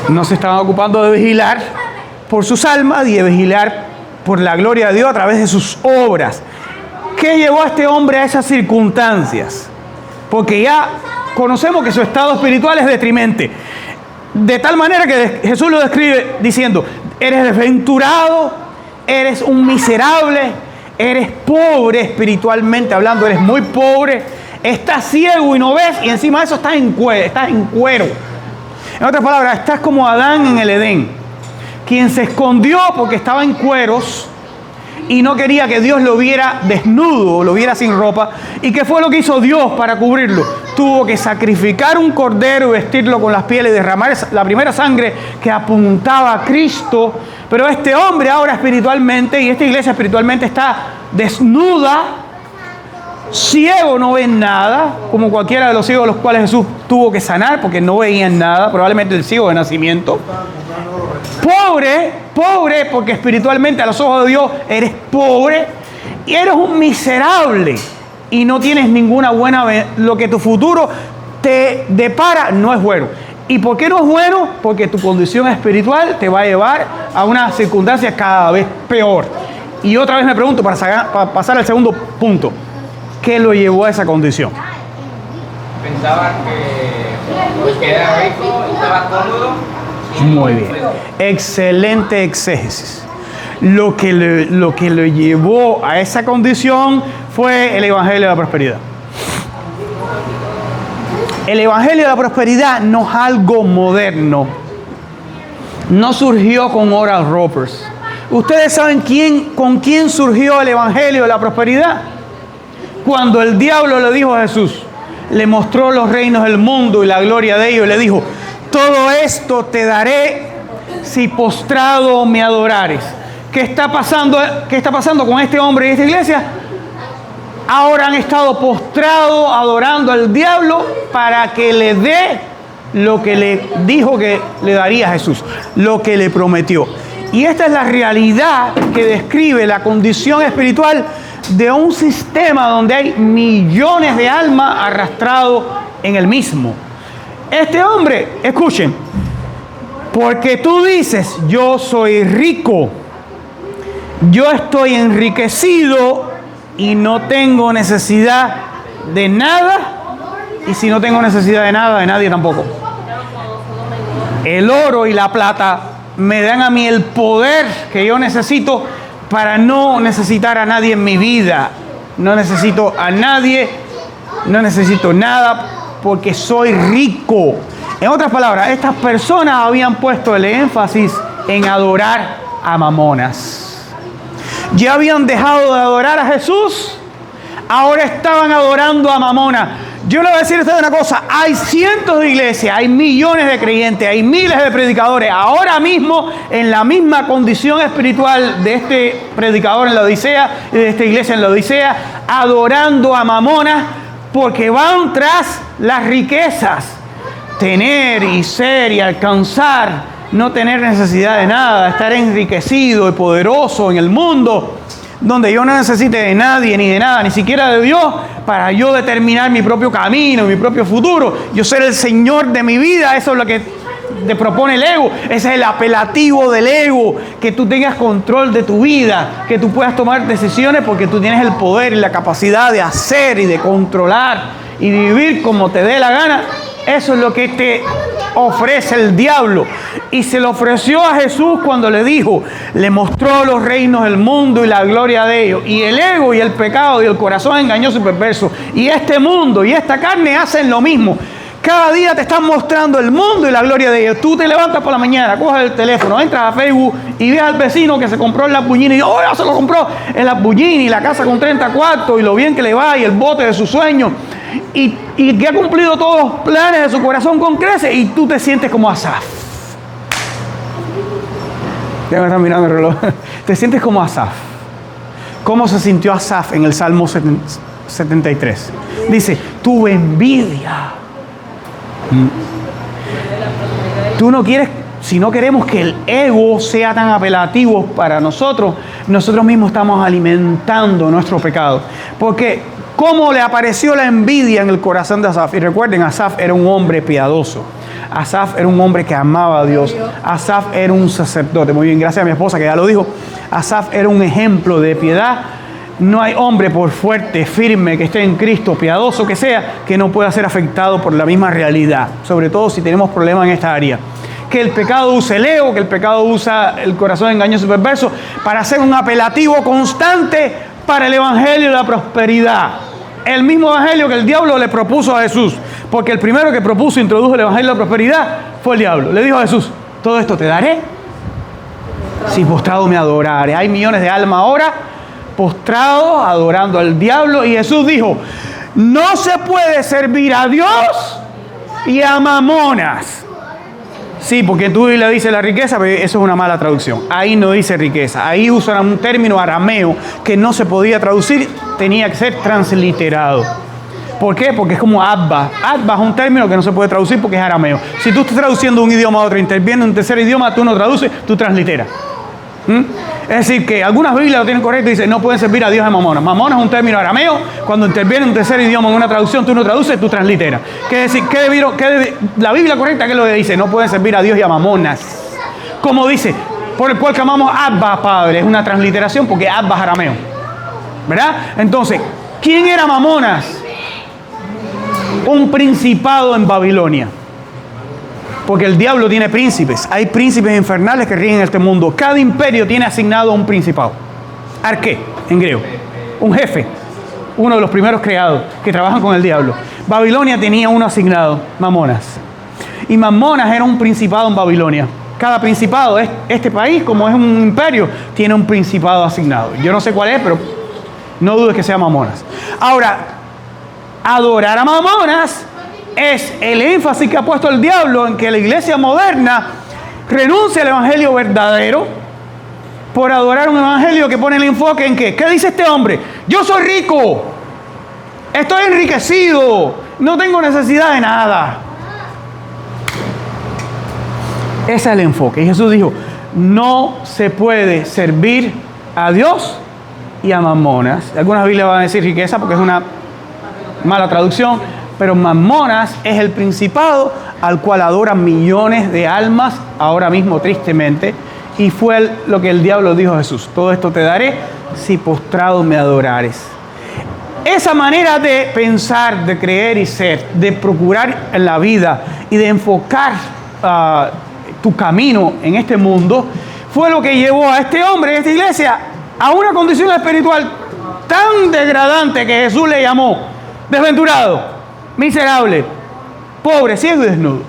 No se estaban ocupando de vigilar por sus almas y de vigilar por la gloria de Dios a través de sus obras. ¿Qué llevó a este hombre a esas circunstancias? Porque ya conocemos que su estado espiritual es deprimente. De tal manera que Jesús lo describe diciendo, eres desventurado, eres un miserable, eres pobre espiritualmente hablando, eres muy pobre, estás ciego y no ves, y encima de eso estás en cuero. En otras palabras, estás como Adán en el Edén, quien se escondió porque estaba en cueros y no quería que Dios lo viera desnudo, lo viera sin ropa. ¿Y qué fue lo que hizo Dios para cubrirlo? Tuvo que sacrificar un cordero y vestirlo con las pieles y derramar la primera sangre que apuntaba a Cristo. Pero este hombre ahora espiritualmente, y esta iglesia espiritualmente, está desnuda, ciego, no ven nada, como cualquiera de los ciegos los cuales Jesús tuvo que sanar porque no veían nada, probablemente el ciego de nacimiento. Pobre, porque espiritualmente a los ojos de Dios eres pobre y eres un miserable y no tienes ninguna buena, lo que tu futuro te depara no es bueno. ¿Y por qué no es bueno? Porque tu condición espiritual te va a llevar a una circunstancia cada vez peor. Y otra vez me pregunto, para pasar al segundo punto, ¿qué lo llevó a esa condición? Pensaba que era rico, estaba cómodo. Muy bien. Excelente exégesis. Lo que lo llevó a esa condición fue el Evangelio de la Prosperidad. El Evangelio de la Prosperidad no es algo moderno. No surgió con Oral Roberts. ¿Ustedes saben con quién surgió el Evangelio de la Prosperidad? Cuando el diablo le dijo a Jesús, le mostró los reinos del mundo y la gloria de ellos, y le dijo, todo esto te daré si postrado me adorares. ¿Qué está pasando con este hombre y esta iglesia? Ahora han estado postrados adorando al diablo para que le dé lo que le dijo que le daría a Jesús, lo que le prometió. Y esta es la realidad que describe la condición espiritual de un sistema donde hay millones de almas arrastrados en el mismo. Este hombre, escuchen, porque tú dices, yo soy rico, yo estoy enriquecido y no tengo necesidad de nada, y si no tengo necesidad de nada, de nadie tampoco. El oro y la plata me dan a mí el poder que yo necesito para no necesitar a nadie en mi vida. No necesito a nadie, no necesito nada, porque soy rico. En otras palabras, estas personas habían puesto el énfasis en adorar a mamonas. Ya habían dejado de adorar a Jesús, ahora estaban adorando a mamona. Yo le voy a decir a ustedes una cosa, hay cientos de iglesias, hay millones de creyentes, hay miles de predicadores, ahora mismo en la misma condición espiritual de este predicador en la Odisea y de esta iglesia en la Odisea, adorando a mamona, porque van tras las riquezas, tener y ser y alcanzar, no tener necesidad de nada, estar enriquecido y poderoso en el mundo, donde yo no necesite de nadie ni de nada, ni siquiera de Dios, para yo determinar mi propio camino, mi propio futuro, yo ser el Señor de mi vida. Eso es lo que te propone el ego. Ese es el apelativo del ego, que tú tengas control de tu vida, que tú puedas tomar decisiones porque tú tienes el poder y la capacidad de hacer y de controlar y vivir como te dé la gana. Eso es lo que te ofrece el diablo. Y se lo ofreció a Jesús cuando le dijo, le mostró los reinos del mundo y la gloria de ellos. Y el ego y el pecado y el corazón engañoso y perverso y este mundo y esta carne hacen lo mismo. Cada día te están mostrando el mundo y la gloria de ellos. Tú te levantas por la mañana, coges el teléfono, entras a Facebook y ves al vecino que se compró el Lamborghini y ya se lo compró el Lamborghini, la casa con 30 cuartos y lo bien que le va y el bote de sus sueños. Y que ha cumplido todos los planes de su corazón con creces, y tú te sientes como Asaf. Ya me están mirando el reloj. Te sientes como Asaf. ¿Cómo se sintió Asaf en el Salmo 73? Dice, tuve envidia. Tú no quieres, si no queremos que el ego sea tan apelativo para nosotros, nosotros mismos estamos alimentando nuestro pecado. Porque ¿cómo le apareció la envidia en el corazón de Asaf? Y recuerden, Asaf era un hombre piadoso. Asaf era un hombre que amaba a Dios. Asaf era un sacerdote. Muy bien, gracias a mi esposa que ya lo dijo. Asaf era un ejemplo de piedad No hay hombre, por fuerte, firme, que esté en Cristo, piadoso que sea, que no pueda ser afectado por la misma realidad, sobre todo si tenemos problemas en esta área. Que el pecado use el ego, que el pecado usa el corazón engañoso y perverso para hacer un apelativo constante para el evangelio de la prosperidad. El mismo evangelio que el diablo le propuso a Jesús, porque el primero que propuso e introdujo el evangelio de la prosperidad fue el diablo. Le dijo a Jesús: todo esto te daré si postrado me adorare. Hay millones de almas ahora postrados adorando al diablo, y Jesús dijo: no se puede servir a Dios y a mamonas. Sí, porque tú le dices la riqueza, pero eso es una mala traducción. Ahí no dice riqueza, ahí usan un término arameo que no se podía traducir, tenía que ser transliterado. ¿Por qué? Porque es como Abba. Abba es un término que no se puede traducir porque es arameo. Si tú estás traduciendo un idioma a otro, interviene en un tercer idioma, tú no traduces, tú transliteras. Es decir, que algunas Biblias lo tienen correcto y dicen: no pueden servir a Dios a mamonas. Mamonas es un término arameo. Cuando interviene un tercer idioma en una traducción, tú no traduces, tú transliteras. ¿Qué decir? La Biblia correcta, ¿qué es lo que dice? No pueden servir a Dios y a mamonas. Como dice, por el cual clamamos Abba, Padre. Es una transliteración porque Abba es arameo, ¿verdad? Entonces, ¿quién era mamonas? Un principado en Babilonia. Porque el diablo tiene príncipes. Hay príncipes infernales que rigen este mundo. Cada imperio tiene asignado un principado. Arqué, en griego. Un jefe. Uno de los primeros creados que trabajan con el diablo. Babilonia tenía uno asignado, Mamonas. Y Mamonas era un principado en Babilonia. Cada principado, este país, como es un imperio, tiene un principado asignado. Yo no sé cuál es, pero no dudes que sea Mamonas. Ahora, adorar a Mamonas es el énfasis que ha puesto el diablo en que la iglesia moderna renuncia al evangelio verdadero por adorar un evangelio que pone el enfoque en ¿qué? ¿Qué dice este hombre? Yo soy rico, estoy enriquecido, no tengo necesidad de nada. Ese es el enfoque. Y Jesús dijo: no se puede servir a Dios y a mamonas. Algunas Biblias van a decir riqueza porque es una mala traducción, pero mamonas es el principado al cual adoran millones de almas ahora mismo, tristemente, y fue lo que el diablo dijo a Jesús: todo esto te daré si postrado me adorares. Esa manera de pensar, de creer y ser, de procurar en la vida y de enfocar tu camino en este mundo, fue lo que llevó a este hombre, a esta iglesia, a una condición espiritual tan degradante que Jesús le llamó desventurado, miserable, pobre, ciego y desnudo.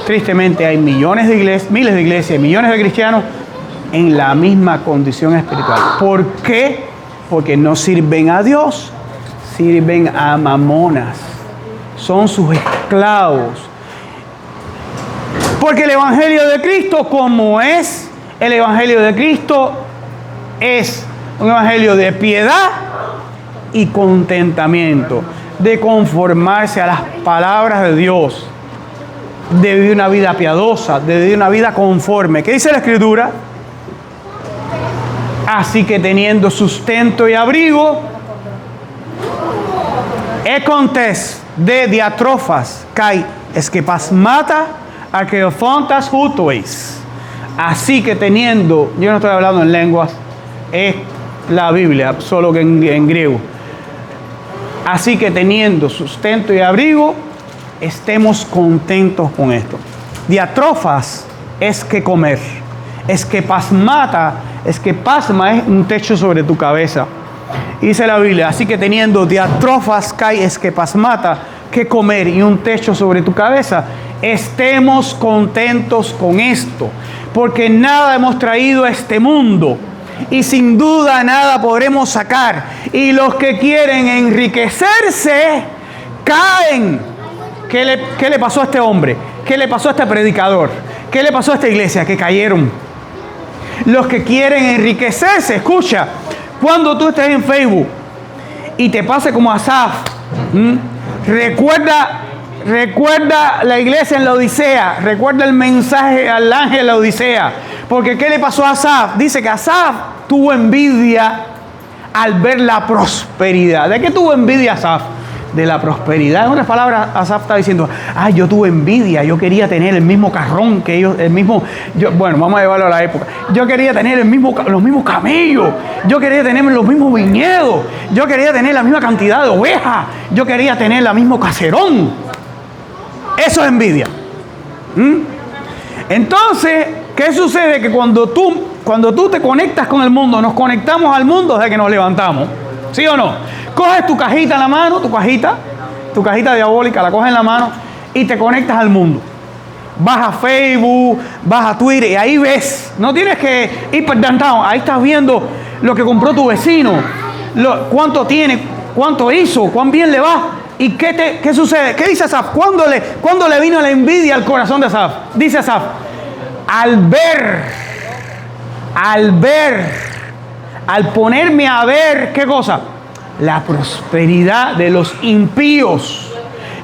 Tristemente hay millones de iglesias, miles de iglesias, millones de cristianos en la misma condición espiritual. ¿Por qué? Porque no sirven a Dios, sirven a mamonas. Son sus esclavos. Porque el evangelio de Cristo, como es el evangelio de Cristo, es un evangelio de piedad y contentamiento, de conformarse a las palabras de Dios, de vivir una vida piadosa, de vivir una vida conforme. ¿Qué dice la Escritura? Así que teniendo sustento y abrigo, econtes de diatrofas kai esquepasmata arqueofontas jutois. Así que teniendo, yo no estoy hablando en lenguas, es la Biblia, solo que en griego. Así que teniendo sustento y abrigo, estemos contentos con esto. Diatrofas es que comer. Esquepasmata, esquepasma es un techo sobre tu cabeza. Dice la Biblia: así que teniendo diatrofas kai esquepasmata, que comer y un techo sobre tu cabeza, estemos contentos con esto, porque nada hemos traído a este mundo y sin duda nada podremos sacar, y los que quieren enriquecerse caen. ¿Qué le pasó a este hombre? ¿Qué le pasó a este predicador? ¿Qué le pasó a esta iglesia? Que cayeron. Los que quieren enriquecerse, escucha, cuando tú estés en Facebook y te pase como Asaf, recuerda la iglesia en la Odisea, recuerda el mensaje al ángel de la Odisea, porque ¿qué le pasó a Asaf? Dice que Asaf tuvo envidia al ver la prosperidad. ¿De qué tuvo envidia Asaf? de la prosperidad. En otras palabras, Asaf está diciendo, yo tuve envidia, yo quería tener el mismo carrón que ellos, bueno, vamos a llevarlo a la época. Yo quería tener los mismos camellos, yo quería tener los mismos viñedos, yo quería tener la misma cantidad de ovejas, yo quería tener el mismo caserón. Eso es envidia. Entonces, ¿qué sucede? Que cuando tú te conectas con el mundo, nos conectamos al mundo desde que nos levantamos. ¿Sí o no? Coges tu cajita en la mano, tu cajita diabólica, la coges en la mano y te conectas al mundo. Vas a Facebook, vas a Twitter y ahí ves. No tienes que ir por downtown. Ahí estás viendo lo que compró tu vecino, cuánto tiene, cuánto hizo, cuán bien le va. ¿Y qué sucede? ¿Qué dice Asaf? ¿Cuándo le vino la envidia al corazón de Asaf? Dice Asaf, al ponerme a ver, ¿qué cosa? La prosperidad de los impíos.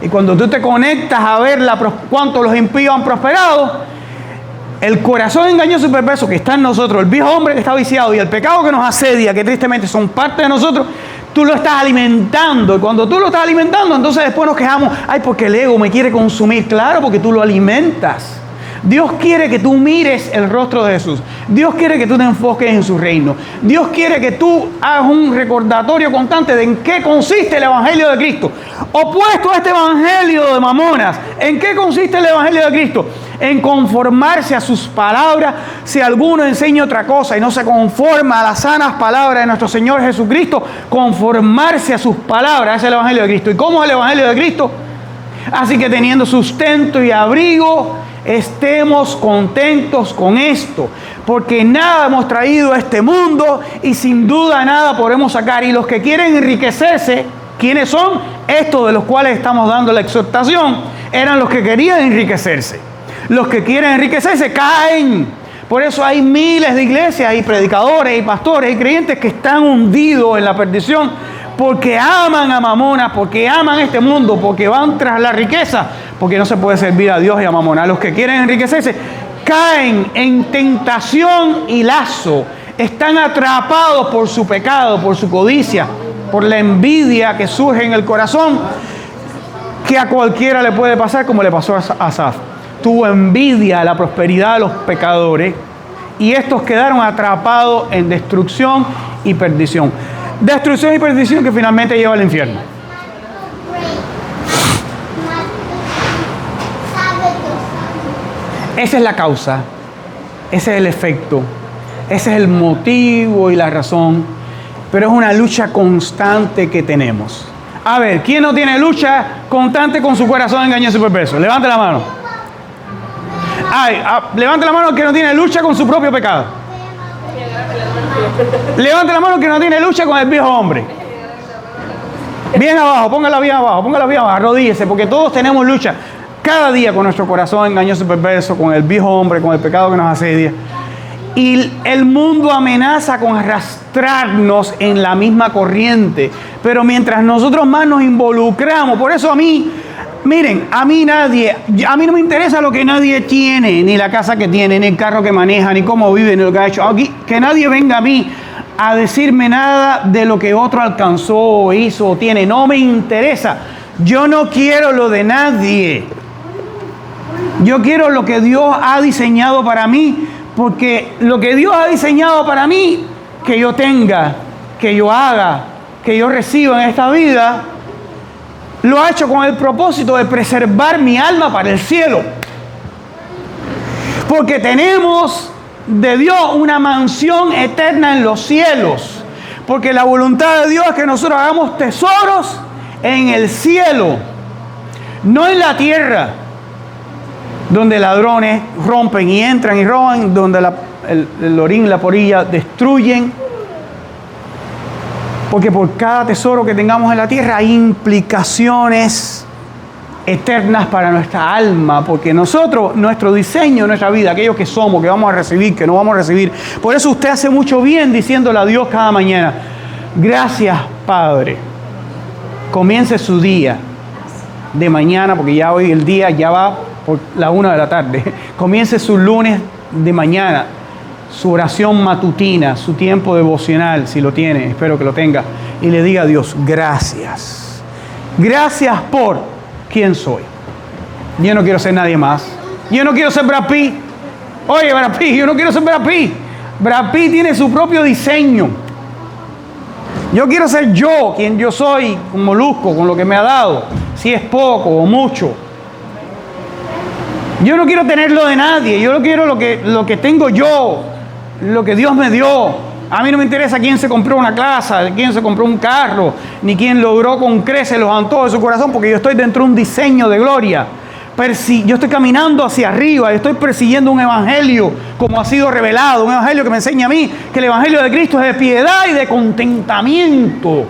Y cuando tú te conectas a ver cuánto los impíos han prosperado, el corazón engañoso y perverso que está en nosotros, el viejo hombre que está viciado y el pecado que nos asedia, que tristemente son parte de nosotros, tú lo estás alimentando. Y cuando tú lo estás alimentando, entonces después nos quejamos, porque el ego me quiere consumir. Claro, porque tú lo alimentas. Dios quiere que tú mires el rostro de Jesús. Dios quiere que tú te enfoques en su reino. Dios quiere que tú hagas un recordatorio constante de en qué consiste el Evangelio de Cristo. Opuesto a este Evangelio de mamonas, ¿en qué consiste el Evangelio de Cristo? En conformarse a sus palabras. Si alguno enseña otra cosa y no se conforma a las sanas palabras de nuestro Señor Jesucristo, conformarse a sus palabras, es el Evangelio de Cristo. ¿Y cómo es el Evangelio de Cristo? Así que teniendo sustento y abrigo, estemos contentos con esto, porque nada hemos traído a este mundo y sin duda nada podremos sacar. Y los que quieren enriquecerse, ¿quiénes son? Estos de los cuales estamos dando la exhortación, eran los que querían enriquecerse. Los que quieren enriquecerse caen. Por eso hay miles de iglesias y predicadores y pastores y creyentes que están hundidos en la perdición, porque aman a Mamona, porque aman este mundo, porque van tras la riqueza, porque no se puede servir a Dios y a Mamona. Los que quieren enriquecerse caen en tentación y lazo, están atrapados por su pecado, por su codicia, por la envidia que surge en el corazón, que a cualquiera le puede pasar, como le pasó a Asaf. Tuvo envidia de la prosperidad de los pecadores y estos quedaron atrapados en destrucción y perdición. Destrucción y perdición que finalmente lleva al infierno. Esa es la causa, ese es el efecto, ese es el motivo y la razón, pero es una lucha constante que tenemos. A ver, ¿quién no tiene lucha constante con su corazón engañoso y perverso? Levante la mano. Levante la mano el que no tiene lucha con su propio pecado. Levante la mano el que no tiene lucha con el viejo hombre. Bien abajo, póngala bien abajo, arrodíllese, porque todos tenemos lucha cada día con nuestro corazón engañoso y perverso, con el viejo hombre, con el pecado que nos asedia. Y el mundo amenaza con arrastrarnos en la misma corriente. Pero mientras nosotros más nos involucramos, por eso a mí no me interesa lo que nadie tiene, ni la casa que tiene, ni el carro que maneja, ni cómo vive, ni lo que ha hecho. Aquí, que nadie venga a mí a decirme nada de lo que otro alcanzó, hizo o tiene. No me interesa. Yo no quiero lo de nadie. Yo quiero lo que Dios ha diseñado para mí, porque lo que Dios ha diseñado para mí, que yo tenga, que yo haga, que yo reciba en esta vida, lo ha hecho con el propósito de preservar mi alma para el cielo. Porque tenemos de Dios una mansión eterna en los cielos. Porque la voluntad de Dios es que nosotros hagamos tesoros en el cielo, no en la tierra, donde ladrones rompen y entran y roban, donde el orín y la polilla destruyen. Porque por cada tesoro que tengamos en la tierra hay implicaciones eternas para nuestra alma, porque nosotros, nuestro diseño, nuestra vida, aquellos que somos, que vamos a recibir, que no vamos a recibir. Por eso usted hace mucho bien diciéndole a Dios cada mañana: gracias, Padre. Comience su día de mañana, porque ya hoy el día ya va por la 1 de la tarde. Comience su lunes de mañana, su oración matutina, su tiempo devocional, si lo tiene, espero que lo tenga, y le diga a Dios: gracias. Gracias por quién soy. Yo no quiero ser nadie más. Yo no quiero ser Brad Pitt. Oye, Brad Pitt, yo no quiero ser Brad Pitt. Brad Pitt tiene su propio diseño. Yo quiero ser yo, quien yo soy, con Molusco, con lo que me ha dado. Si es poco o mucho. Yo no quiero tenerlo de nadie. Yo no quiero lo que tengo yo. Lo que Dios me dio. A mí no me interesa quién se compró una casa, quién se compró un carro, ni quién logró con creces los antojos de su corazón, porque yo estoy dentro de un diseño de gloria. Yo estoy caminando hacia arriba, yo estoy persiguiendo un evangelio como ha sido revelado, un evangelio que me enseña a mí que el evangelio de Cristo es de piedad y de contentamiento.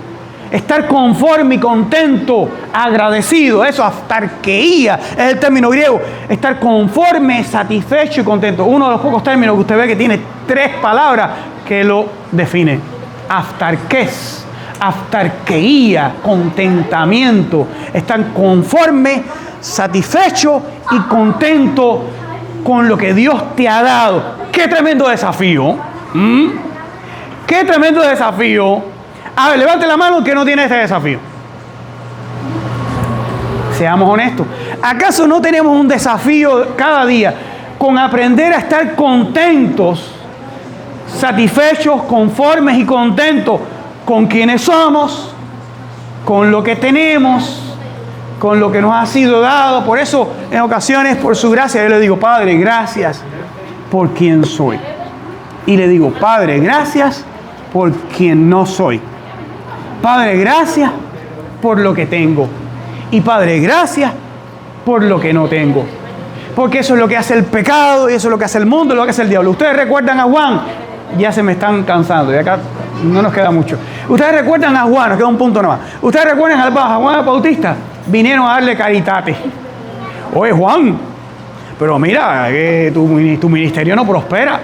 Estar conforme y contento, agradecido, eso, aftarqueía, es el término griego. Estar conforme, satisfecho y contento. Uno de los pocos términos que usted ve que tiene 3 palabras que lo define. Aftarqués, aftarqueía, contentamiento. Estar conforme, satisfecho y contento con lo que Dios te ha dado. ¡Qué tremendo desafío! ¡Qué tremendo desafío! A ver, levante la mano el que no tiene este desafío. Seamos honestos. ¿Acaso no tenemos un desafío cada día con aprender a estar contentos, satisfechos, conformes y contentos con quienes somos, con lo que tenemos, con lo que nos ha sido dado? Por eso, en ocasiones, por su gracia, yo le digo, Padre, gracias por quien soy. Y le digo, Padre, gracias por quien no soy. Padre, gracias por lo que tengo. Y Padre, gracias por lo que no tengo. Porque eso es lo que hace el pecado, y eso es lo que hace el mundo, lo que hace el diablo. Ustedes recuerdan a Juan, ya se me están cansando, y acá no nos queda mucho. Ustedes recuerdan a Juan, nos queda un punto nomás. Ustedes recuerdan a Juan el Bautista, vinieron a darle caritate. Oye, Juan, pero mira, que tu ministerio no prospera.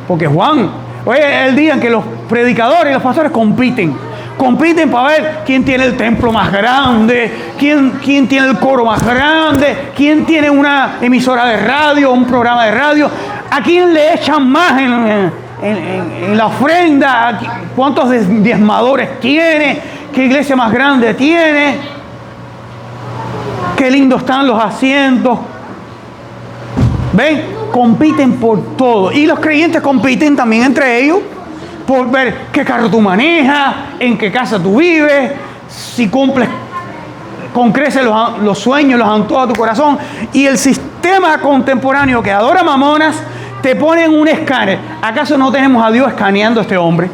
Porque Juan, oye, es el día en que los predicadores y los pastores compiten para ver quién tiene el templo más grande, quién tiene el coro más grande, quién tiene una emisora de radio, un programa de radio, a quién le echan más en la ofrenda, cuántos diezmadores tiene, qué iglesia más grande tiene, qué lindos están los asientos. ¿Ven? Compiten por todo. Y los creyentes compiten también entre ellos por ver qué carro tú manejas, en qué casa tú vives, si cumples con creces los sueños, los antojos de tu corazón. Y el sistema contemporáneo que adora mamonas te pone en un escáner. ¿Acaso no tenemos a Dios escaneando a este hombre?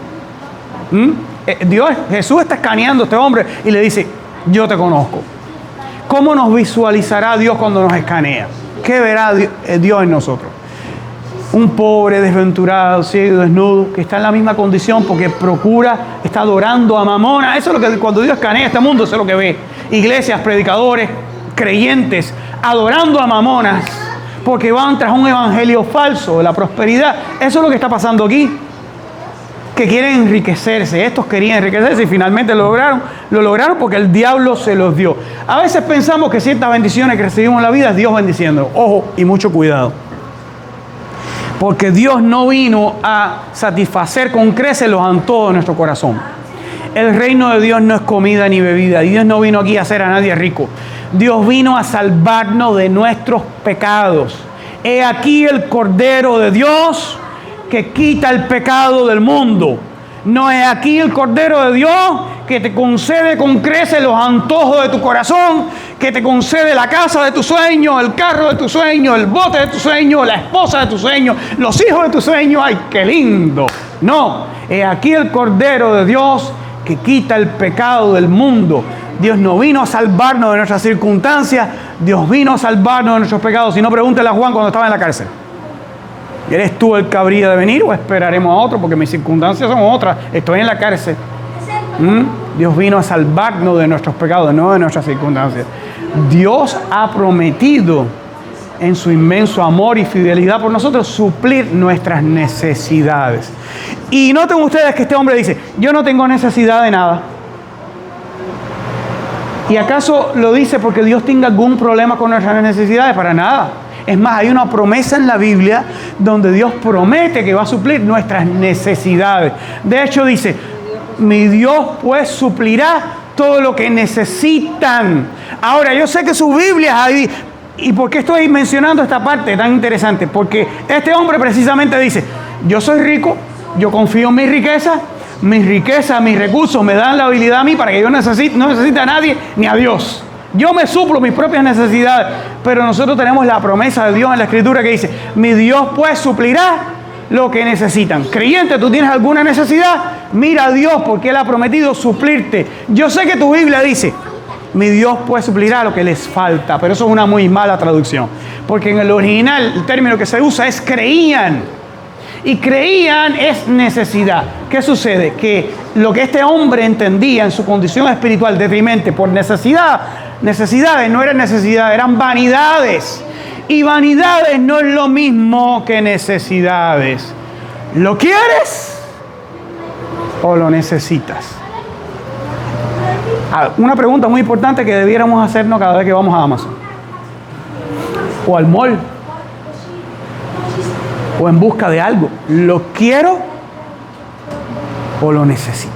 Jesús está escaneando a este hombre y le dice, yo te conozco. ¿Cómo nos visualizará Dios cuando nos escanea? ¿Qué verá Dios en nosotros? Un pobre, desventurado, ciego, desnudo, que está en la misma condición porque está adorando a mamona. Eso es lo que cuando Dios escanea este mundo, eso es lo que ve. Iglesias, predicadores, creyentes, adorando a mamonas porque van tras un evangelio falso de la prosperidad. Eso es lo que está pasando aquí. Que quieren enriquecerse. Estos querían enriquecerse y finalmente lo lograron porque el diablo se los dio. A veces pensamos que ciertas bendiciones que recibimos en la vida es Dios bendiciendo. Ojo y mucho cuidado. Porque Dios no vino a satisfacer con creces los antojos de nuestro corazón. El reino de Dios no es comida ni bebida. Dios no vino aquí a hacer a nadie rico. Dios vino a salvarnos de nuestros pecados. He aquí el Cordero de Dios que quita el pecado del mundo. No es aquí el Cordero de Dios que te concede con creces los antojos de tu corazón, que te concede la casa de tu sueño, el carro de tu sueño, el bote de tu sueño, la esposa de tu sueño, los hijos de tu sueño. ¡Ay, qué lindo! No, es aquí el Cordero de Dios que quita el pecado del mundo. Dios no vino a salvarnos de nuestras circunstancias, Dios vino a salvarnos de nuestros pecados. Si no, pregúntale a Juan cuando estaba en la cárcel. ¿Eres tú el que habría de venir o esperaremos a otro? Porque mis circunstancias son otras. Estoy en la cárcel. Dios vino a salvarnos de nuestros pecados, no de nuestras circunstancias. Dios ha prometido en su inmenso amor y fidelidad por nosotros suplir nuestras necesidades. Y noten ustedes que este hombre dice, yo no tengo necesidad de nada. ¿Y acaso lo dice porque Dios tenga algún problema con nuestras necesidades? Para nada. Es más, hay una promesa en la Biblia donde Dios promete que va a suplir nuestras necesidades. De hecho, dice, mi Dios pues suplirá todo lo que necesitan. Ahora, yo sé que sus Biblias ahí, ¿y por qué estoy mencionando esta parte tan interesante? Porque este hombre precisamente dice, yo soy rico, yo confío en mis riquezas, mis recursos me dan la habilidad a mí para que yo no necesite a nadie ni a Dios. Yo me suplo mis propias necesidades, pero nosotros tenemos la promesa de Dios en la Escritura que dice, mi Dios pues suplirá lo que necesitan. Creyente, tú tienes alguna necesidad, mira a Dios porque Él ha prometido suplirte. Yo sé que tu Biblia dice, mi Dios pues suplirá lo que les falta, pero eso es una muy mala traducción, porque en el original el término que se usa es creían. Y creían es necesidad. ¿Qué sucede? Que lo que este hombre entendía en su condición espiritual deprimente por necesidades no eran necesidades, eran vanidades. Y vanidades no es lo mismo que necesidades. ¿Lo quieres o lo necesitas? Una pregunta muy importante que debiéramos hacernos cada vez que vamos a Amazon o al mall o en busca de algo. ¿Lo quiero o lo necesito?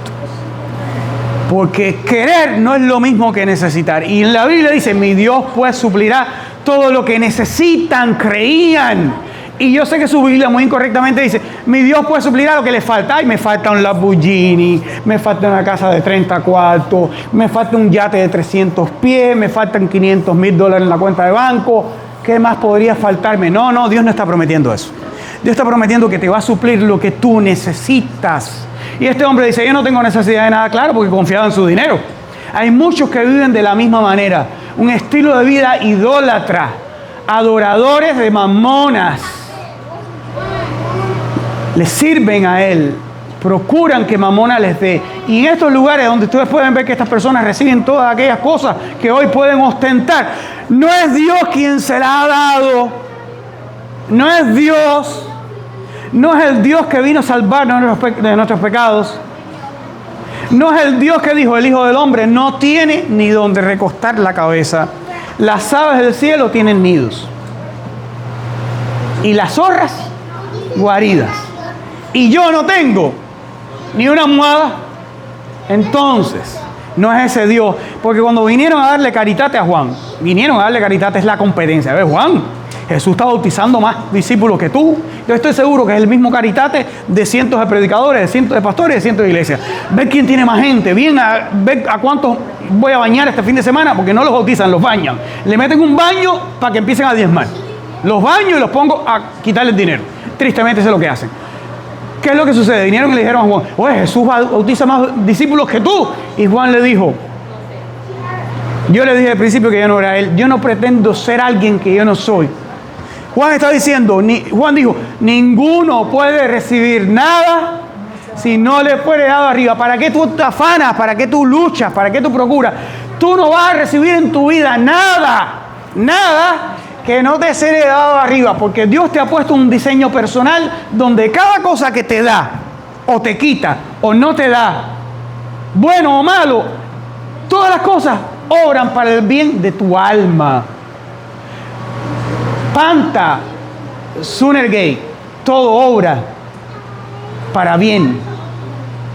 Porque querer no es lo mismo que necesitar. Y en la Biblia dice, mi Dios pues suplirá todo lo que necesitan, creían. Y yo sé que su Biblia muy incorrectamente dice, mi Dios pues suplirá lo que les falta. Ay, me falta un Lamborghini, me falta una casa de 30 cuartos, me falta un yate de 300 pies, me faltan $500,000 en la cuenta de banco. ¿Qué más podría faltarme? No, Dios no está prometiendo eso. Dios está prometiendo que te va a suplir lo que tú necesitas. Y este hombre dice, yo no tengo necesidad de nada, claro, porque confiaba en su dinero. Hay muchos que viven de la misma manera, un estilo de vida idólatra, adoradores de mamonas. Le sirven a él, procuran que mamona les dé. Y en estos lugares donde ustedes pueden ver que estas personas reciben todas aquellas cosas que hoy pueden ostentar, no es Dios quien se la ha dado, no es Dios. No es el Dios que vino a salvarnos de nuestros pecados. No es el Dios que dijo, el Hijo del Hombre no tiene ni donde recostar la cabeza. Las aves del cielo tienen nidos. Y las zorras, guaridas. Y yo no tengo ni una almohada. Entonces, no es ese Dios. Porque cuando vinieron a darle caritate a Juan, es la competencia. ¿Ves, Juan? Jesús está bautizando más discípulos que tú. Yo estoy seguro que es el mismo caritate de cientos de predicadores, de cientos de pastores, de cientos de iglesias. Ver quién tiene más gente, ver a cuántos voy a bañar este fin de semana, porque no los bautizan, los bañan. Le meten un baño para que empiecen a diezmar. Los baño y los pongo a quitarles dinero. Tristemente eso es lo que hacen. ¿Qué es lo que sucede? Vinieron y le dijeron a Juan, oye, Jesús bautiza más discípulos que tú. Y Juan le dijo, yo le dije al principio que yo no era él. Yo no pretendo ser alguien que yo no soy. Juan está diciendo, Juan dijo, ninguno puede recibir nada si no le fuere dado arriba. ¿Para qué tú te afanas? ¿Para qué tú luchas? ¿Para qué tú procuras? Tú no vas a recibir en tu vida nada que no te sea dado arriba, porque Dios te ha puesto un diseño personal donde cada cosa que te da, o te quita, o no te da, bueno o malo, todas las cosas obran para el bien de tu alma. Panta, Sunergate, todo obra para bien.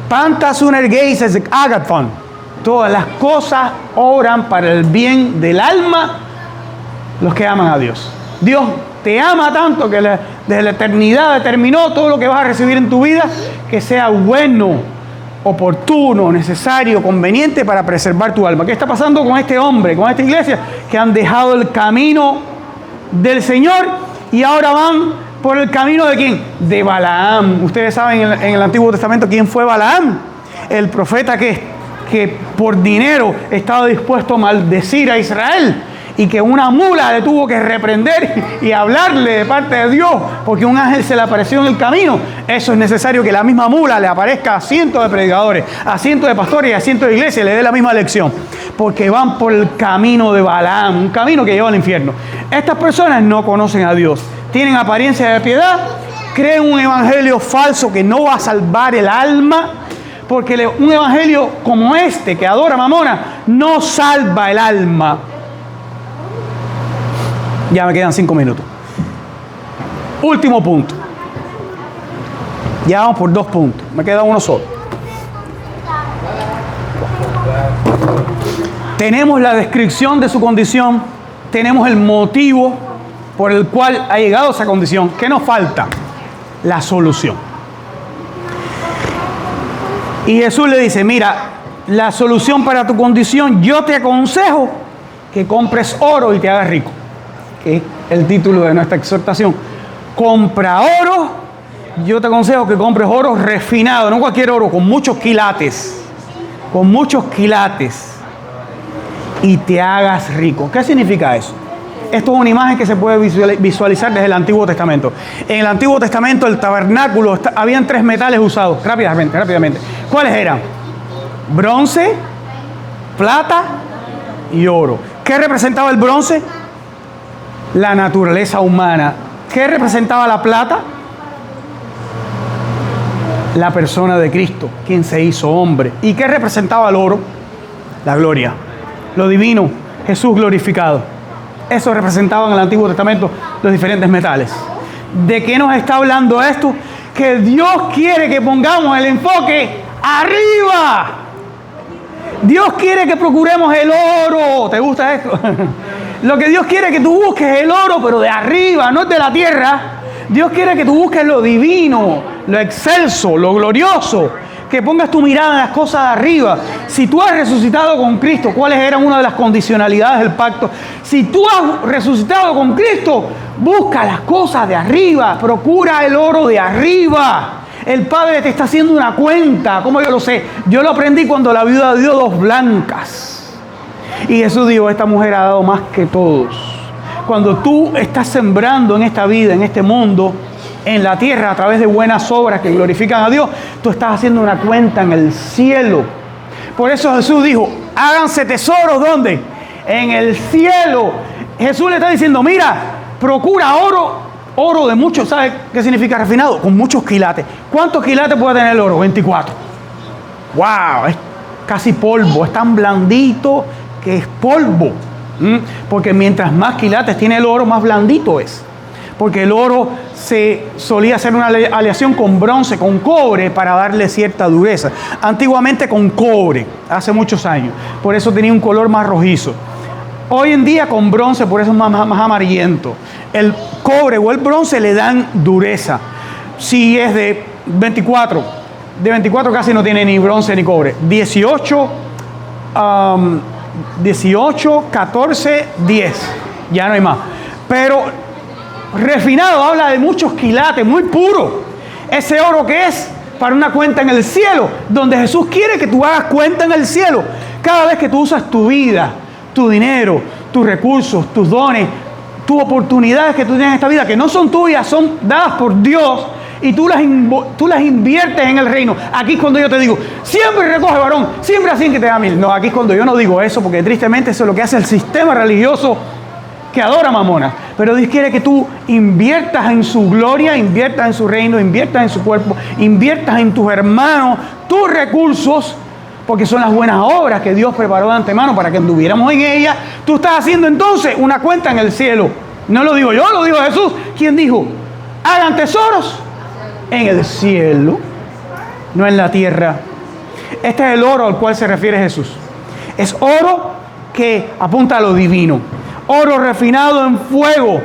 Panta, Sunergate es Agathon. Todas las cosas obran para el bien del alma, los que aman a Dios. Dios te ama tanto que desde la eternidad determinó todo lo que vas a recibir en tu vida, que sea bueno, oportuno, necesario, conveniente para preservar tu alma. ¿Qué está pasando con este hombre, con esta iglesia? Que han dejado el camino del Señor y ahora van por el camino de ¿quién? De Balaam. Ustedes saben en el Antiguo Testamento quién fue Balaam, el profeta que por dinero estaba dispuesto a maldecir a Israel y que una mula le tuvo que reprender y hablarle de parte de Dios porque un ángel se le apareció en el camino. Eso es necesario, que la misma mula le aparezca a cientos de predicadores, a cientos de pastores y a cientos de iglesias y le dé la misma lección, porque van por el camino de Balaam, un camino que lleva al infierno. Estas personas no conocen a Dios, tienen apariencia de piedad, creen un evangelio falso que no va a salvar el alma, porque un evangelio como este que adora a Mamona no salva el alma. Ya me quedan 5 minutos. Último punto. Ya vamos por 2 puntos. Me queda uno solo. Tenemos la descripción de su condición, tenemos el motivo por el cual ha llegado a esa condición. ¿Qué nos falta? La solución. Y Jesús le dice, mira, la solución para tu condición, yo te aconsejo que compres oro y te hagas rico. Que es el título de nuestra exhortación. Compra oro, yo te aconsejo que compres oro refinado, no cualquier oro, con muchos quilates. Con muchos quilates. Y te hagas rico. ¿Qué significa eso? Esto es una imagen que se puede visualizar desde el Antiguo Testamento. En el Antiguo Testamento, el tabernáculo, habían 3 metales usados. Rápidamente. ¿Cuáles eran? Bronce, plata y oro. ¿Qué representaba el bronce? La naturaleza humana. ¿Qué representaba la plata? La persona de Cristo, quien se hizo hombre. ¿Y qué representaba el oro? La gloria, lo divino, Jesús glorificado. Eso representaba en el Antiguo Testamento los diferentes metales. ¿De qué nos está hablando esto? Que Dios quiere que pongamos el enfoque arriba. Dios quiere que procuremos el oro. ¿Te gusta esto? Lo que Dios quiere es que tú busques el oro, pero de arriba, no es de la tierra. Dios quiere que tú busques lo divino, lo excelso, lo glorioso. Que pongas tu mirada en las cosas de arriba. Si tú has resucitado con Cristo, ¿cuáles eran una de las condicionalidades del pacto? Si tú has resucitado con Cristo, busca las cosas de arriba, procura el oro de arriba. El Padre te está haciendo una cuenta. ¿Cómo yo lo sé? Yo lo aprendí cuando la viuda dio 2 blancas. Y Jesús dijo, esta mujer ha dado más que todos. Cuando tú estás sembrando en esta vida, en este mundo, en la tierra, a través de buenas obras que glorifican a Dios, tú estás haciendo una cuenta en el cielo. Por eso Jesús dijo, háganse tesoros, ¿dónde? En el cielo. Jesús le está diciendo, mira, procura oro de muchos, ¿sabes qué significa refinado? Con muchos quilates. ¿Cuántos quilates puede tener el oro? 24. ¡Wow! Es casi polvo, es tan blandito que es polvo. Porque mientras más quilates tiene el oro, más blandito es. Porque el oro se solía hacer una aleación con bronce, con cobre, para darle cierta dureza. Antiguamente con cobre, hace muchos años. Por eso tenía un color más rojizo. Hoy en día con bronce, por eso es más amarillento. El cobre o el bronce le dan dureza. Si es de 24 casi no tiene ni bronce ni cobre. 18, 14, 10. Ya no hay más. Pero refinado habla de muchos quilates, muy puro. Ese oro que es para una cuenta en el cielo, donde Jesús quiere que tú hagas cuenta en el cielo. Cada vez que tú usas tu vida, tu dinero, tus recursos, tus dones, tus oportunidades que tú tienes en esta vida, que no son tuyas, son dadas por Dios, y tú las inviertes en el reino. Aquí es cuando yo te digo, siempre recoge, varón, siempre así que te da 1000. No, aquí es cuando yo no digo eso, porque tristemente eso es lo que hace el sistema religioso que adora mamonas. Pero Dios quiere que tú inviertas en su gloria, inviertas en su reino, inviertas en su cuerpo, inviertas en tus hermanos, tus recursos, porque son las buenas obras que Dios preparó de antemano para que anduviéramos en ellas. Tú estás haciendo entonces una cuenta en el cielo. No lo digo yo, lo dijo Jesús. ¿Quién dijo? Hagan tesoros en el cielo, no en la tierra. Este es el oro al cual se refiere Jesús. Es oro que apunta a lo divino. Oro refinado en fuego.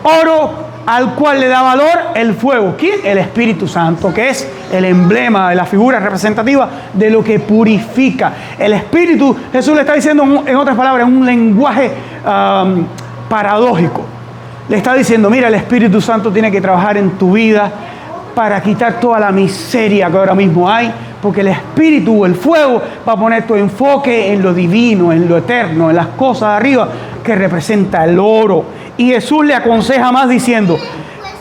Oro al cual le da valor el fuego. ¿Quién? El Espíritu Santo, que es el emblema, la figura representativa de lo que purifica. El Espíritu, Jesús le está diciendo en otras palabras, en un lenguaje paradójico. Le está diciendo, mira, el Espíritu Santo tiene que trabajar en tu vida para quitar toda la miseria que ahora mismo hay, porque el Espíritu, el fuego, va a poner tu enfoque en lo divino, en lo eterno, en las cosas de arriba, que representa el oro. Y Jesús le aconseja más diciendo,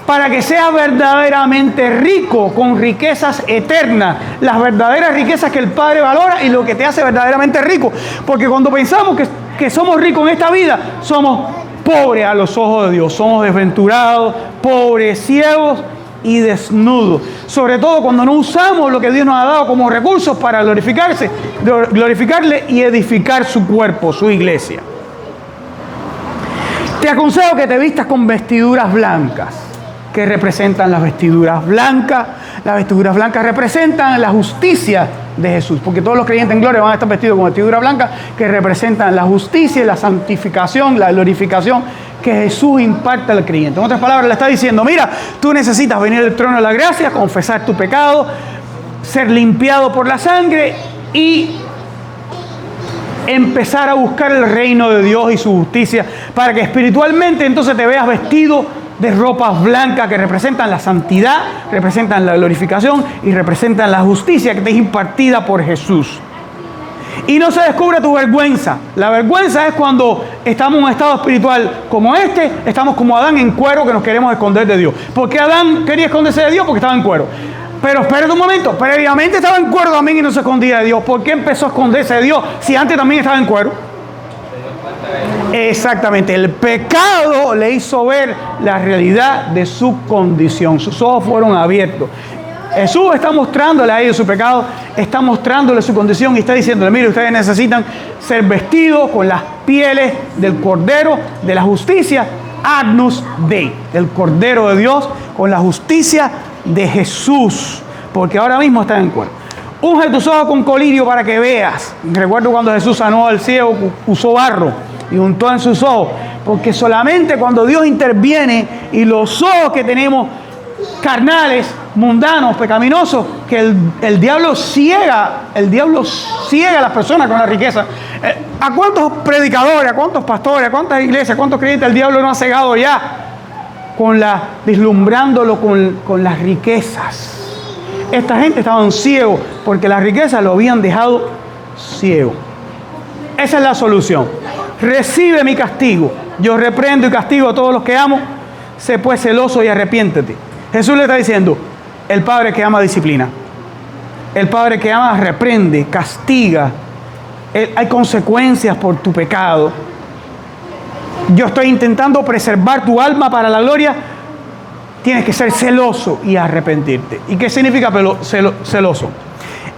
para que seas verdaderamente rico con riquezas eternas, las verdaderas riquezas que el Padre valora y lo que te hace verdaderamente rico. Porque cuando pensamos que somos ricos en esta vida, somos pobres a los ojos de Dios, somos desventurados, pobres, ciegos y desnudos. Sobre todo cuando no usamos lo que Dios nos ha dado como recursos para glorificarle y edificar su cuerpo, su iglesia. Te aconsejo que te vistas con vestiduras blancas. ¿Qué representan las vestiduras blancas? Las vestiduras blancas representan la justicia de Jesús. Porque todos los creyentes en gloria van a estar vestidos con vestidura blanca que representan la justicia y la santificación, la glorificación que Jesús imparte al creyente. En otras palabras, le está diciendo, mira, tú necesitas venir al trono de la gracia, confesar tu pecado, ser limpiado por la sangre y empezar a buscar el reino de Dios y su justicia para que espiritualmente entonces te veas vestido de ropas blancas que representan la santidad, representan la glorificación y representan la justicia que te es impartida por Jesús. Y no se descubre tu vergüenza. La vergüenza es cuando estamos en un estado espiritual como este, estamos como Adán en cuero que nos queremos esconder de Dios. ¿Por qué Adán quería esconderse de Dios? Porque estaba en cuero. Pero espérate un momento, previamente estaba en cuero también y no se escondía de Dios. ¿Por qué empezó a esconderse de Dios si antes también estaba en cuero? Exactamente, el pecado le hizo ver la realidad de su condición. Sus ojos fueron abiertos. Jesús está mostrándole a ellos su pecado, está mostrándole su condición y está diciéndole, mire, ustedes necesitan ser vestidos con las pieles del Cordero de la justicia, Agnus Dei, el Cordero de Dios, con la justicia de Jesús, porque ahora mismo están en cuerpo. Unge tus ojos con colirio para que veas. Recuerdo cuando Jesús sanó al ciego, usó barro y untó en sus ojos, porque solamente cuando Dios interviene y los ojos que tenemos carnales, mundanos, pecaminosos, que el diablo ciega a las personas con la riqueza. ¿A cuántos predicadores, a cuántos pastores, a cuántas iglesias, a cuántos creyentes el diablo no ha cegado ya deslumbrándolo con las riquezas? Esta gente estaban ciegos porque las riquezas lo habían dejado ciego. Esa es la solución. Recibe mi castigo. Yo reprendo y castigo a todos los que amo. Sé pues celoso y arrepiéntete. Jesús le está diciendo, el Padre que ama disciplina. El Padre que ama reprende, castiga. Hay consecuencias por tu pecado. Yo estoy intentando preservar tu alma para la gloria. Tienes que ser celoso y arrepentirte. ¿Y qué significa celoso?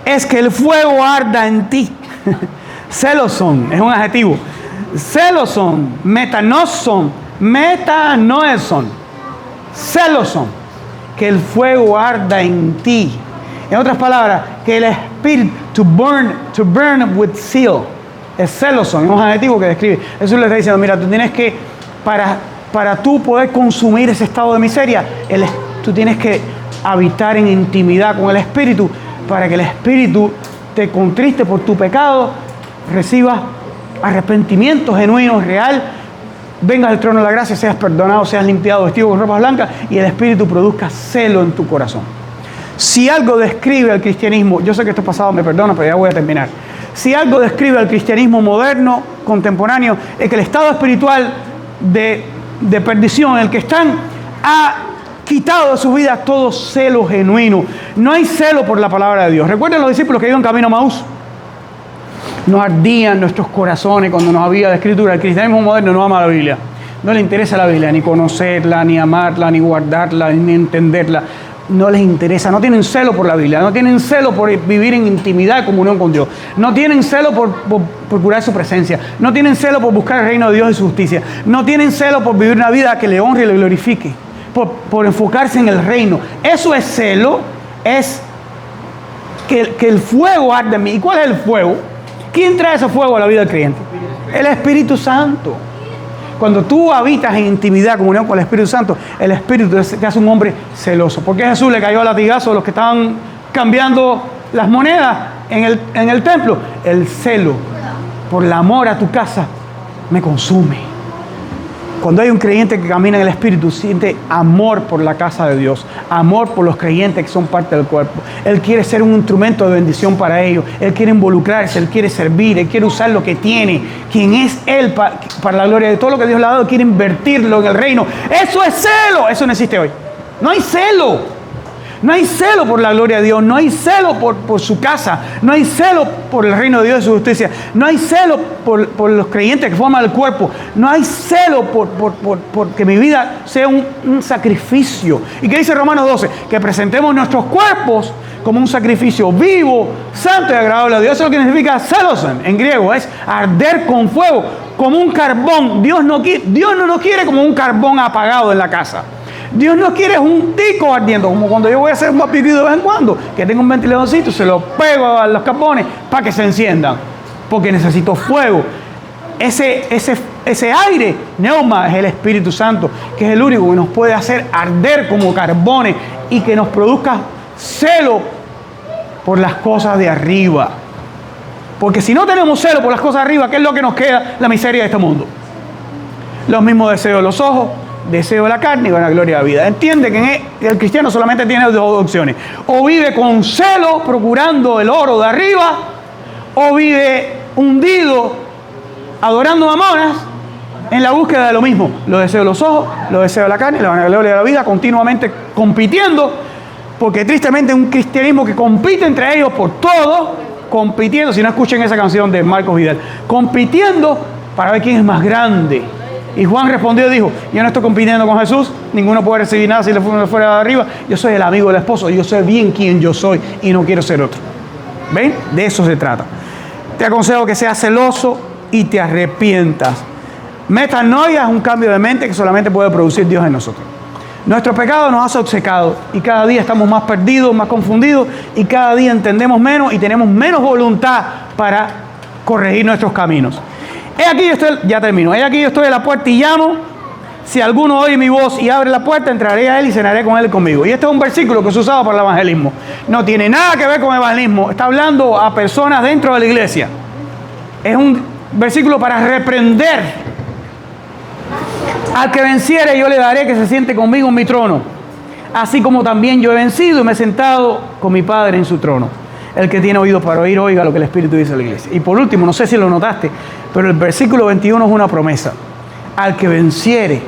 Es que el fuego arda en ti. Celoson es un adjetivo. Celoson, metanoson, metanoeson. Celoson. Que el fuego arda en ti. En otras palabras, que el espíritu, to burn with zeal. Es celoson, es un adjetivo que describe. Jesús le está diciendo, mira, tú tienes que, para tú poder consumir ese estado de miseria, tú tienes que habitar en intimidad con el Espíritu, para que el Espíritu te contriste por tu pecado, recibas arrepentimiento genuino, real, vengas al trono de la gracia, seas perdonado, seas limpiado, vestido con ropas blancas y el Espíritu produzca celo en tu corazón. Si algo describe al cristianismo, yo sé que esto es pasado, me perdona, pero ya voy a terminar. Si algo describe al cristianismo moderno, contemporáneo, es que el estado espiritual de perdición en el que están ha quitado de su vida todo celo genuino. No hay celo por la palabra de Dios. Recuerden los discípulos que iban camino a Maús. Nos ardían nuestros corazones cuando nos había de escritura. El cristianismo moderno no ama la Biblia. No le interesa la Biblia, ni conocerla, ni amarla, ni guardarla, ni entenderla. No les interesa, no tienen celo por la Biblia, no tienen celo por vivir en intimidad y comunión con Dios, no tienen celo por procurar su presencia, no tienen celo por buscar el reino de Dios y su justicia, no tienen celo por vivir una vida que le honre y le glorifique, por enfocarse en el reino. Eso es celo, es que el fuego arde en mí. ¿Y cuál es el fuego? ¿Quién trae ese fuego a la vida del creyente? El Espíritu Santo. Cuando tú habitas en intimidad, comunión con el Espíritu Santo, el Espíritu te hace un hombre celoso. ¿Por qué Jesús le cayó a latigazo a los que estaban cambiando las monedas en el templo? El celo por el amor a tu casa me consume. Cuando hay un creyente que camina en el Espíritu, siente amor por la casa de Dios, amor por los creyentes que son parte del cuerpo. Él quiere ser un instrumento de bendición para ellos. Él quiere involucrarse, Él quiere servir, Él quiere usar lo que tiene. Quien es Él para la gloria de todo lo que Dios le ha dado, quiere invertirlo en el reino. Eso es celo. Eso no existe hoy. No hay celo. No hay celo por la gloria de Dios, no hay celo por su casa, no hay celo por el reino de Dios y su justicia, no hay celo por los creyentes que forman el cuerpo, no hay celo por que mi vida sea un sacrificio. ¿Y qué dice Romanos 12? Que presentemos nuestros cuerpos como un sacrificio vivo, santo y agradable a Dios. Eso es lo que significa celosen en griego, es arder con fuego, como un carbón. Dios no nos quiere como un carbón apagado en la casa. Dios no quiere un tico ardiendo, como cuando yo voy a hacer un barbecue de vez en cuando, que tengo un ventiladorcito, se lo pego a los capones para que se enciendan, porque necesito fuego. Ese aire, neuma, es el Espíritu Santo, que es el único que nos puede hacer arder como carbones y que nos produzca celo por las cosas de arriba. Porque si no tenemos celo por las cosas de arriba, ¿qué es lo que nos queda? La miseria de este mundo. Los mismos deseos de los ojos, deseo de la carne y vanagloria de la vida. Entiende que el cristiano solamente tiene dos opciones. O vive con celo procurando el oro de arriba, o vive hundido adorando mamonas en la búsqueda de lo mismo. Los deseos de los ojos, los deseos de la carne y la vanagloria de la vida, continuamente compitiendo, porque tristemente un cristianismo que compite entre ellos por todo, compitiendo, si no escuchen esa canción de Marcos Vidal, compitiendo para ver quién es más grande. Y Juan respondió y dijo, yo no estoy compitiendo con Jesús, ninguno puede recibir nada si le fuera de arriba, yo soy el amigo del esposo, yo sé bien quién yo soy y no quiero ser otro. ¿Ven? De eso se trata. Te aconsejo que seas celoso y te arrepientas. Metanoia es un cambio de mente que solamente puede producir Dios en nosotros. Nuestro pecado nos hace obcecados y cada día estamos más perdidos, más confundidos y cada día entendemos menos y tenemos menos voluntad para corregir nuestros caminos. He aquí yo estoy, ya termino, he aquí yo estoy a la puerta y llamo. Si alguno oye mi voz y abre la puerta, entraré a él y cenaré con él y conmigo. Y este es un versículo que se usaba para el evangelismo. No tiene nada que ver con el evangelismo. Está hablando a personas dentro de la iglesia. Es un versículo para reprender. Al que venciere yo le daré que se siente conmigo en mi trono. Así como también yo he vencido y me he sentado con mi Padre en su trono. El que tiene oídos para oír, oiga lo que el Espíritu dice a la iglesia. Y por último, no sé si lo notaste, pero el versículo 21 es una promesa. Al que venciere,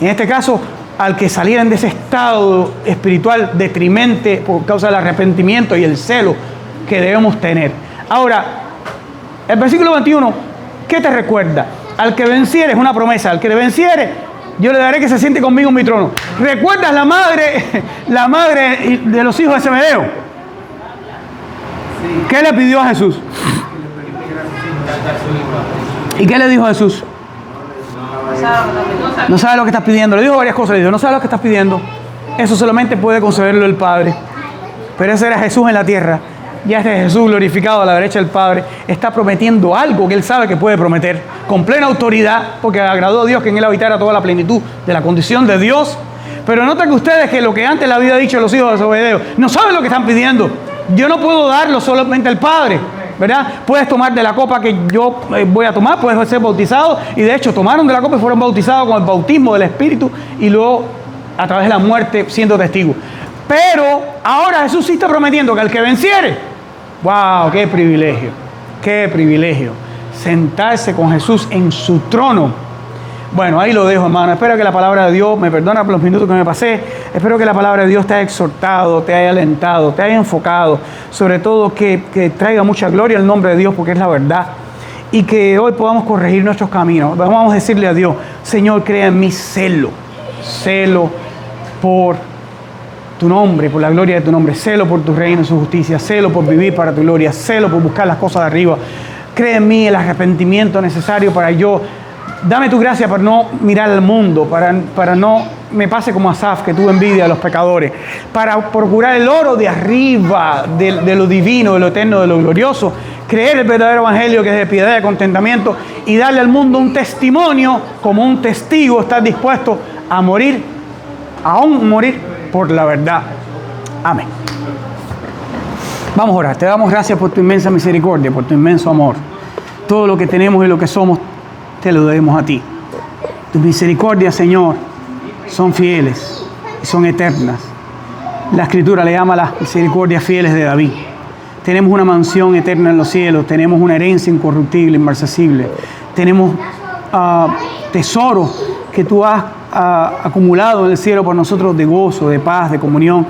en este caso, al que salieran de ese estado espiritual detrimente por causa del arrepentimiento y el celo que debemos tener. Ahora, el versículo 21, ¿qué te recuerda? Al que venciere es una promesa. Al que le venciere, yo le daré que se siente conmigo en mi trono. ¿Recuerdas la madre de los hijos de Zebedeo? ¿Qué le pidió a Jesús? ¿Y qué le dijo a Jesús? No sabe lo que estás pidiendo. Le dijo varias cosas. Le dijo, no sabe lo que estás pidiendo. Eso solamente puede concederlo el Padre. Pero ese era Jesús en la tierra. Ya este Jesús glorificado a la derecha del Padre está prometiendo algo que Él sabe que puede prometer con plena autoridad, porque agradó a Dios que en Él habitara toda la plenitud de la condición de Dios. Pero noten que ustedes que lo que antes le había dicho a los hijos de Zebedeo, no saben lo que están pidiendo. Yo no puedo darlo solamente al Padre, ¿verdad? Puedes tomar de la copa que yo voy a tomar, puedes ser bautizado, y de hecho tomaron de la copa y fueron bautizados con el bautismo del Espíritu y luego a través de la muerte siendo testigos. Pero ahora Jesús sí está prometiendo que al que venciere, ¡wow! ¡Qué privilegio! ¡Qué privilegio! Sentarse con Jesús en su trono. Bueno, ahí lo dejo, hermano. Espero que la palabra de Dios, me perdona por los minutos que me pasé, espero que la palabra de Dios te haya exhortado, te haya alentado, te haya enfocado, sobre todo que traiga mucha gloria al nombre de Dios, porque es la verdad, y que hoy podamos corregir nuestros caminos. Vamos a decirle a Dios, Señor, crea en mí celo por tu nombre, por la gloria de tu nombre, celo por tu reino y su justicia, celo por vivir para tu gloria, celo por buscar las cosas de arriba. Crea en mí el arrepentimiento necesario para yo. Dame tu gracia para no mirar al mundo, para no me pase como Asaf, que tuvo envidia de los pecadores, para procurar el oro de arriba, de lo divino, de lo eterno, de lo glorioso, creer el verdadero evangelio que es de piedad y de contentamiento y darle al mundo un testimonio, como un testigo, estar dispuesto a morir, aún morir por la verdad. Amén. Vamos a orar. Te damos gracias por tu inmensa misericordia, por tu inmenso amor. Todo lo que tenemos y lo que somos te lo debemos a ti. Tus misericordias, Señor, son fieles y son eternas. La Escritura le llama las misericordias fieles de David. Tenemos una mansión eterna en los cielos, tenemos una herencia incorruptible, inmarcesible. Tenemos tesoros que tú has acumulado en el cielo por nosotros de gozo, de paz, de comunión,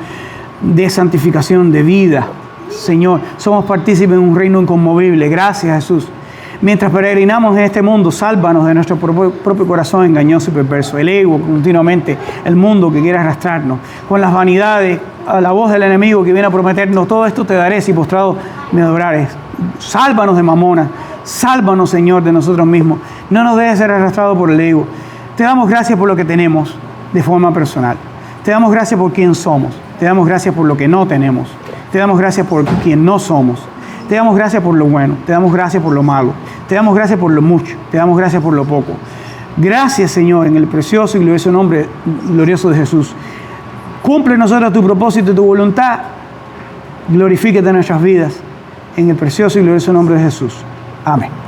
de santificación, de vida. Señor, somos partícipes de un reino inconmovible. Gracias, Jesús. Mientras peregrinamos en este mundo, sálvanos de nuestro propio corazón engañoso y perverso, el ego continuamente, el mundo que quiere arrastrarnos, con las vanidades, a la voz del enemigo que viene a prometernos, todo esto te daré si postrado me adorares. Sálvanos de mamona, sálvanos, Señor, de nosotros mismos. No nos dejes ser arrastrados por el ego. Te damos gracias por lo que tenemos de forma personal. Te damos gracias por quien somos. Te damos gracias por lo que no tenemos. Te damos gracias por quien no somos. Te damos gracias por lo bueno. Te damos gracias por lo malo. Te damos gracias por lo mucho. Te damos gracias por lo poco. Gracias, Señor, en el precioso y glorioso nombre glorioso de Jesús. Cumple en nosotros tu propósito y tu voluntad. Glorifícate en nuestras vidas. En el precioso y glorioso nombre de Jesús. Amén.